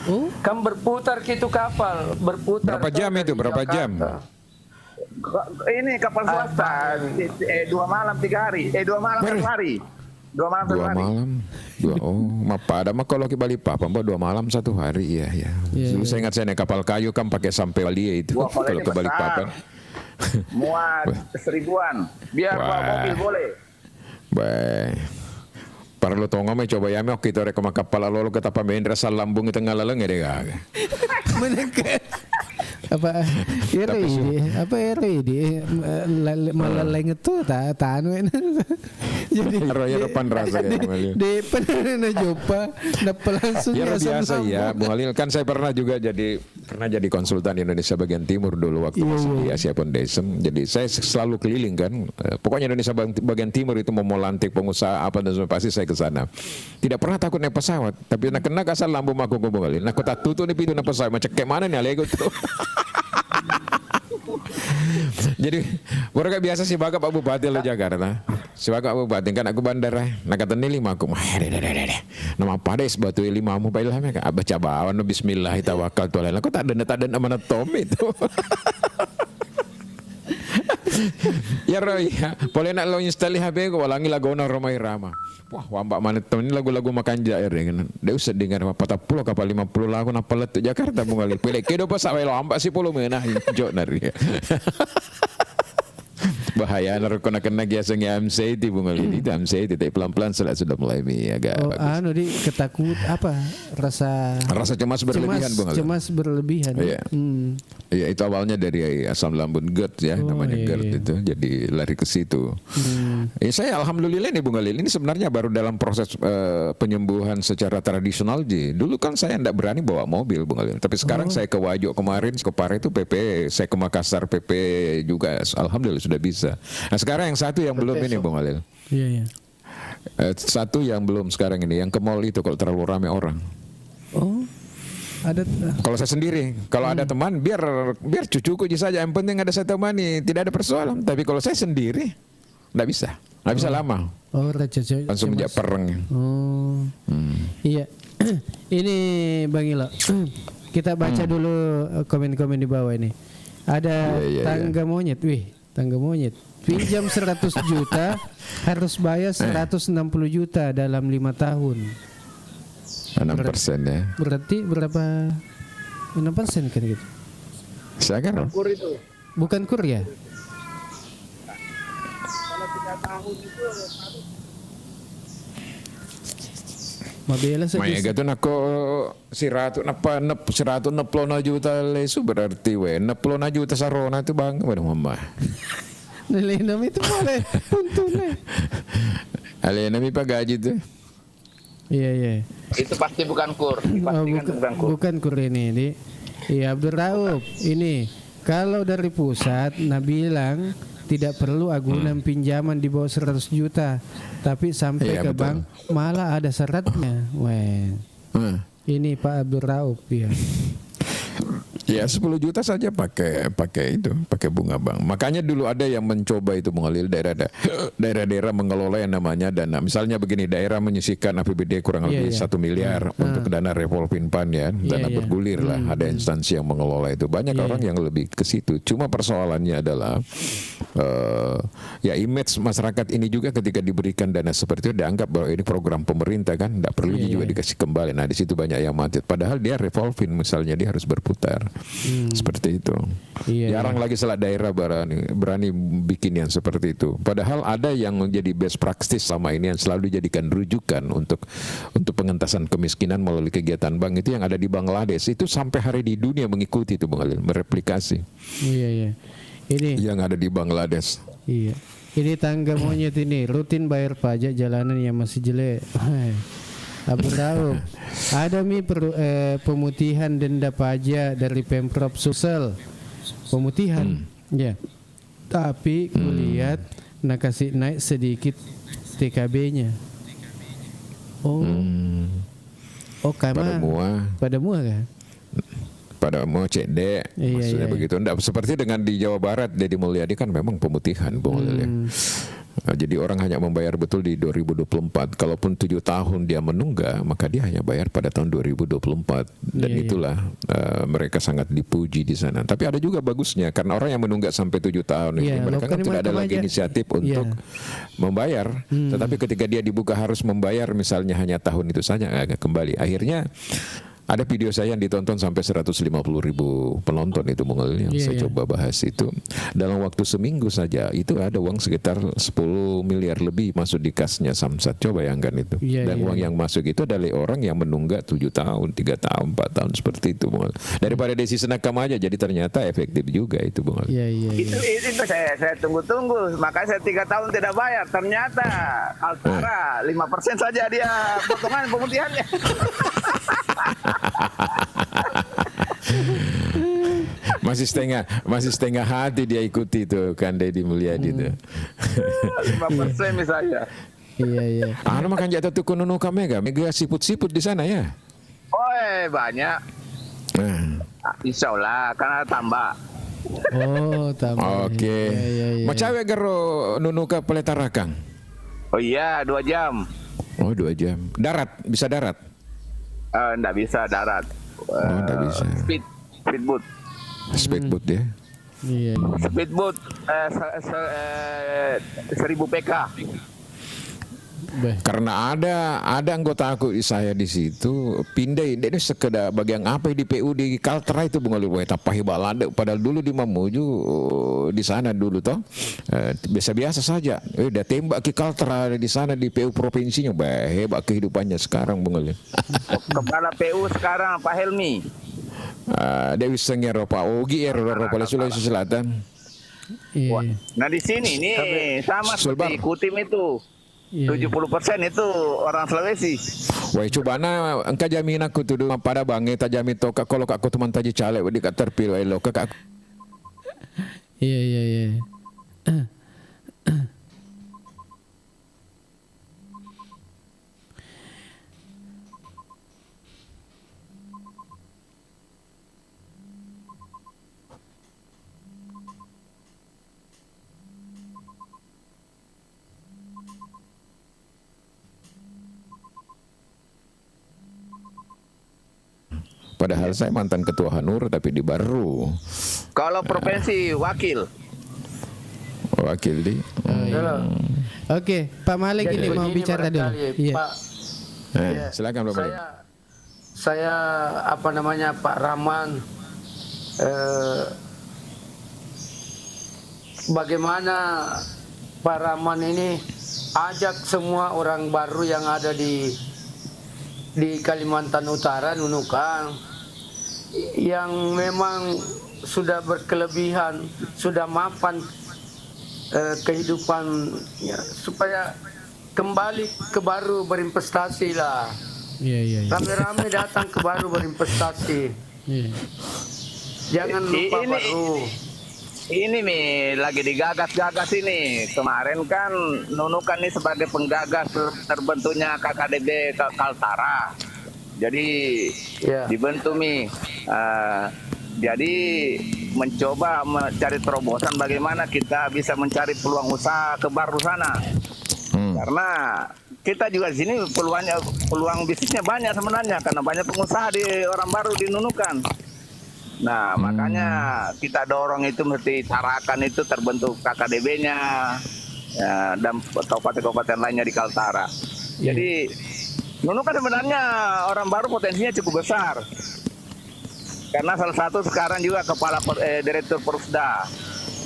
Oh, kan berputar gitu kapal, berputar. Berapa jam itu? Berapa jam? Ini kapal swasta. 2 malam 3 hari. 2 malam 1 hari. 2 malam 1 hari. Pada mah kalau ke Balikpapan 2 malam 1 hari iya. Dulu saya ingat saya naik kapal kayu kan pakai sampai Balia itu kalau ke Balikpapan. Muat 1000-an. Biar bawa mobil boleh. Baik. Para lo tonga me coba ya me oke itu rek kapal lo ke tapa mendra sal lambung itu ngalaleng ya deh. Menengke. Apa RI malah leng itu tanu jadi roya depan rasa kayak de pernah jopa dapat langsung ya biasa ya Bung Halil kan saya pernah jadi konsultan Indonesia bagian timur dulu waktu masih di Asia Foundation jadi saya selalu keliling kan pokoknya Indonesia bagian timur itu mau lantik pengusaha apa dan semua pasti saya ke sana tidak pernah takut naik pesawat tapi nak kena kasar lambung aku Bung Halil nak kota tutup nih pintu naik pesawat macam kayak mana nih alego tuh. Jadi mereka biasa si baga Pak Bupati lo Jakarta. Si baga Pak Bupati kan aku bandara. Nak kata ni 5 aku. Nama pades batu 5 mu baiklah mereka. Baca bawan bismillah tawakal tu lain. Aku tak ada nama Tom itu. Ya Roy, boleh nak lo install HP ko walangi lagu na Romai Rama. Wah, wambak mana Tom ini lagu-lagu makan jair kan. Dia usah dengar 40 kapal 50 lagu na pelet Jakarta Bung Halil. Pilih kedo pas awal ambak si 10 menah jok nari. bahaya naruh kena giaseng anxiety bunga ini itu anxiety tapi pelan-pelan sudah mulai agak bagus. Di ketakut apa rasa cemas berlebihan bunga. Cemas berlebihan. Iya. Iya, itu awalnya dari asam lambun GERD ya, namanya GERD itu. Jadi lari ke situ. Saya alhamdulillah nih Bung Galil, ini sebenarnya baru dalam proses penyembuhan secara tradisional. Dulu kan saya enggak berani bawa mobil Bung Galil, tapi sekarang saya ke Wajo kemarin, ke Pare itu PP, saya ke Makassar PP juga, alhamdulillah sudah bisa. Nah sekarang yang satu yang belum ini Bung Galil. Iya. Satu yang belum sekarang ini, yang ke mall itu kalau terlalu ramai orang. Oh, ada. Kalau saya sendiri, kalau ada teman, biar cucuku saja. Yang penting ada saya temani, tidak ada persoalan. Tapi kalau saya sendiri, nggak bisa lama. Oh, langsung menjadi pereng. Oh, iya. Ini Bang Ilo, kita baca dulu komen-komen di bawah ini. Ada tangga monyet, tangga monyet. Pinjam 100 juta, harus bayar 160 juta dalam 5 tahun. 6% ya. Berarti berapa? 6% kan gitu. Saya kan Kur itu. Bukan kur ya? Kalau 3 tahun itu Mabela saja. Maya gato nako si ratu neplono juta lesu berarti 60 juta sarona itu bang. Waduh mama. Nilai itu boleh untungnya. Alienami pak gaji tuh. Iya. itu pasti bukan kur. Dipastikan bukan kur. Bukan kur ini. Iya Abdul Rauf. Ini kalau dari pusat bilang tidak perlu agunan pinjaman di bawah 100 juta, tapi sampai ke betul. bank malah ada syaratnya. Ini Pak Abdul Rauf ya. Ya 10 juta saja pakai bunga bank. Makanya dulu ada yang mencoba itu mengalir daerah-daerah mengelola yang namanya dana. Misalnya begini, daerah menyisihkan APBD kurang lebih 1 miliar untuk dana revolving fund ya, dana bergulir lah. Ada instansi yang mengelola itu. Banyak orang yang lebih ke situ. Cuma persoalannya adalah ya image masyarakat ini juga ketika diberikan dana seperti itu dianggap bahwa ini program pemerintah kan, tidak perlu juga dikasih kembali. Nah di situ banyak yang mati. Padahal dia revolving misalnya, dia harus berputar. Seperti itu. Jarang lagi salah daerah berani bikin yang seperti itu. Padahal ada yang menjadi best practice selama ini yang selalu dijadikan rujukan untuk pengentasan kemiskinan melalui kegiatan bank itu yang ada di Bangladesh. Itu sampai hari di dunia mengikuti itu Bang Alil, mereplikasi. Iya. Ini yang ada di Bangladesh. Iya. Ini tangga monyet ini rutin bayar pajak jalanan yang masih jelek. Abdul Rauf, ada pemutihan denda pajak dari Pemprov Sulsel, pemutihan, ya. Tapi kulihat nak kasih naik sedikit TKB-nya. Pada mua kan? Pada mau cedek, maksudnya begitu. Enggak seperti dengan di Jawa Barat, Deddy Mulyadi kan memang pemutihan, Bung Lil ya. Jadi orang hanya membayar betul di 2024. Kalaupun 7 tahun dia menunggak, maka dia hanya bayar pada tahun 2024. Dan itulah mereka sangat dipuji di sana. Tapi ada juga bagusnya, karena orang yang menunggak sampai 7 tahun ini, mereka kan tidak ada lagi inisiatif untuk membayar. Tetapi ketika dia dibuka harus membayar, misalnya hanya tahun itu saja, kembali. Akhirnya ada video saya yang ditonton sampai 150.000 penonton itu yang saya coba bahas itu. Dalam waktu seminggu saja itu ada uang sekitar 10 miliar lebih masuk di kasnya Samsat. Coba bayangkan itu. Dan uang yang masuk itu dari orang yang menunggak 7 tahun, 3 tahun, 4 tahun seperti itu. Daripada desi senakam aja, jadi ternyata efektif juga itu. Itu saya tunggu-tunggu. Makanya saya 3 tahun tidak bayar. Ternyata Altara 5% saja dia potongan pemutihannya. masih setengah hati dia ikuti itu kan Deddy Mulyadi itu. 5% misalnya. Iya. Makan jatuh tuh kununu mega siput-siput di sana ya. Banyak. Insya Allah karena tambah. Tambah. Oke. Mau cewek gero nunuka peletarakang. 2 jam. 2 jam. Darat, bisa darat? Nggak bisa darat. Nggak bisa. Speedboat. Speedboat ya. Iya. Speedboat 1000 PK. Karena ada anggota aku saya di situ pindah ini sekedar bagian apa di PU di Kaltara itu Bung Ali tapahi balada padahal dulu di Mamuju di sana dulu toh biasa-biasa saja udah tembak ke Kaltara di sana di PU provinsinya hebat kehidupannya sekarang Bung Ali. Kepala PU sekarang Pak Helmi. Dewi Sengero Pak Ogi Eropa Sulawesi Selatan. Iya. Nah di sini nih sama seperti Kutim itu. 70% itu orang Sulawesi. Wah coba na engkau jamin aku tuh pada bange tajami toka kalau aku teman taji caleg di terpilih elo kakak. Iya. Padahal saya mantan ketua Hanur tapi di Baru. Kalau provinsi wakil di. Oke, Pak Malik Jadi ini mau begini bicara dulu. barangkali, Iya. Pak, Silakan Pak Malik. saya apa namanya Pak Rahman, bagaimana Pak Rahman ini ajak semua orang baru yang ada di Kalimantan Utara, Nunukan, yang memang sudah berkelebihan, sudah mapan kehidupan, ya, supaya kembali ke Baru berinvestasi lah. Iya. Rame-rame datang ke Baru berinvestasi. Iya. Jangan lupa Ini- Baru. ini nih lagi digagas-gagas ini. Kemarin kan Nunukan nih sebagai penggagas terbentuknya KKDB Kaltara. Jadi Ya. dibentuk nih. Jadi mencoba mencari terobosan bagaimana kita bisa mencari peluang usaha ke Baru sana. Karena kita juga di sini peluang bisnisnya banyak sebenarnya karena banyak pengusaha di orang Baru di Nunukan. Nah, makanya kita dorong itu mesti Tarakan itu terbentuk KKDB-nya ya, dan kabupaten-kabupaten lainnya di Kaltara. Jadi Nunukan sebenarnya orang Baru potensinya cukup besar. Karena salah satu sekarang juga kepala direktur Persda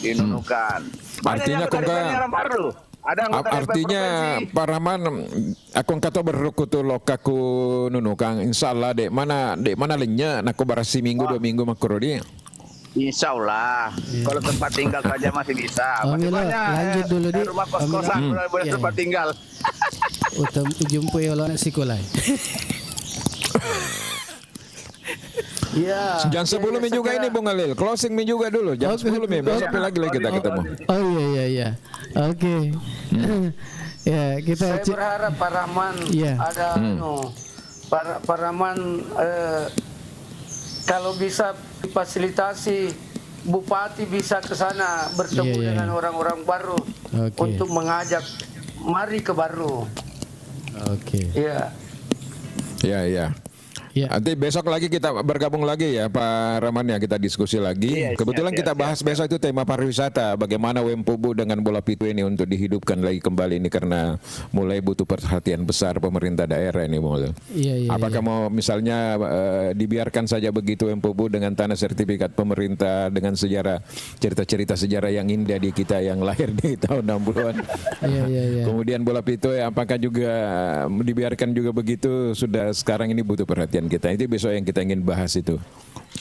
di Nunukan. Artinya Banyak yang dari orang Baru. Ada anggota DPR Artinya provinsi. Pak Rahman aku kata berrukutu lokaku Nunukang insyaallah dek mana lenya naku barasi minggu 2 minggu makrodi. Insya Allah, kalau tempat tinggal saja masih bisa. Om Masih Milo, banyak lanjut dulu, Di. rumah kos-kosan boleh Iya. tempat tinggal. Utam jumpa ya lo sikulai. Ya. Jam 10 mi juga ini Bung Alil, closing mi juga dulu jam 10 mi besok lagi kita ketemu. Oh iya. Oke. Ya, kita Saya berharap Pak Rahman Iya. ada Pak Rahman kalau bisa difasilitasi bupati bisa ke sana bertemu Iya. dengan orang-orang Baru Oke. untuk mengajak mari ke Baru. Oke. Iya. Ya. Ya. Nanti besok lagi kita bergabung lagi ya Pak Rahman ya kita diskusi lagi. Iya, Kebetulan siap, kita siap, bahas besok itu tema pariwisata. Bagaimana Wempubu dengan bola pitu ini untuk dihidupkan lagi kembali ini karena mulai butuh perhatian besar pemerintah daerah ini Bung. Iya. Apakah mau misalnya dibiarkan saja begitu Wempubu dengan tanah sertifikat pemerintah dengan sejarah cerita-cerita sejarah yang indah di kita yang lahir di tahun 60-an. Iya. Kemudian bola pitu apakah juga dibiarkan juga begitu sudah sekarang ini butuh perhatian kita. Itu besok yang kita ingin bahas itu.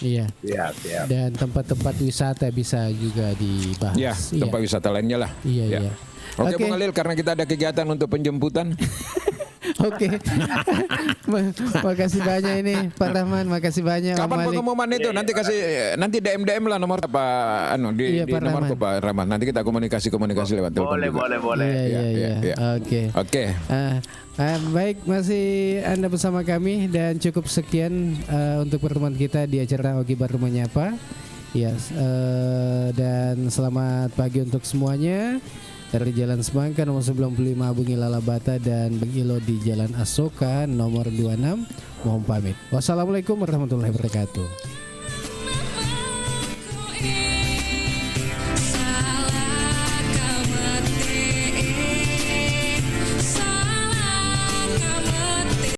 Iya. Siap. Dan tempat-tempat wisata bisa juga dibahas. Ya, tempat wisata lainnya lah. Iya, Ya. iya. Oke, Oke. Bung Alil karena kita ada kegiatan untuk penjemputan. Oke. Makasih banyak ini Pak Rahman, makasih banyak Om Kapan Malik. pengumuman itu? Nanti DM lah nomor apa Iya, di Pak nomorku Rahman. Pak Rahman. Nanti kita komunikasi lewat telepon juga. Boleh. Iya. Oke. Oke. Baik, masih Anda bersama kami dan cukup sekian untuk pertemuan kita di acara Ogi Baru Menyapa. Ya, dan selamat pagi untuk semuanya. Dari Jalan Semangka nomor 95 Bungi Lalabata dan Bang Ilo di Jalan Asoka nomor 26. Mohon pamit. Wassalamualaikum warahmatullahi wabarakatuh.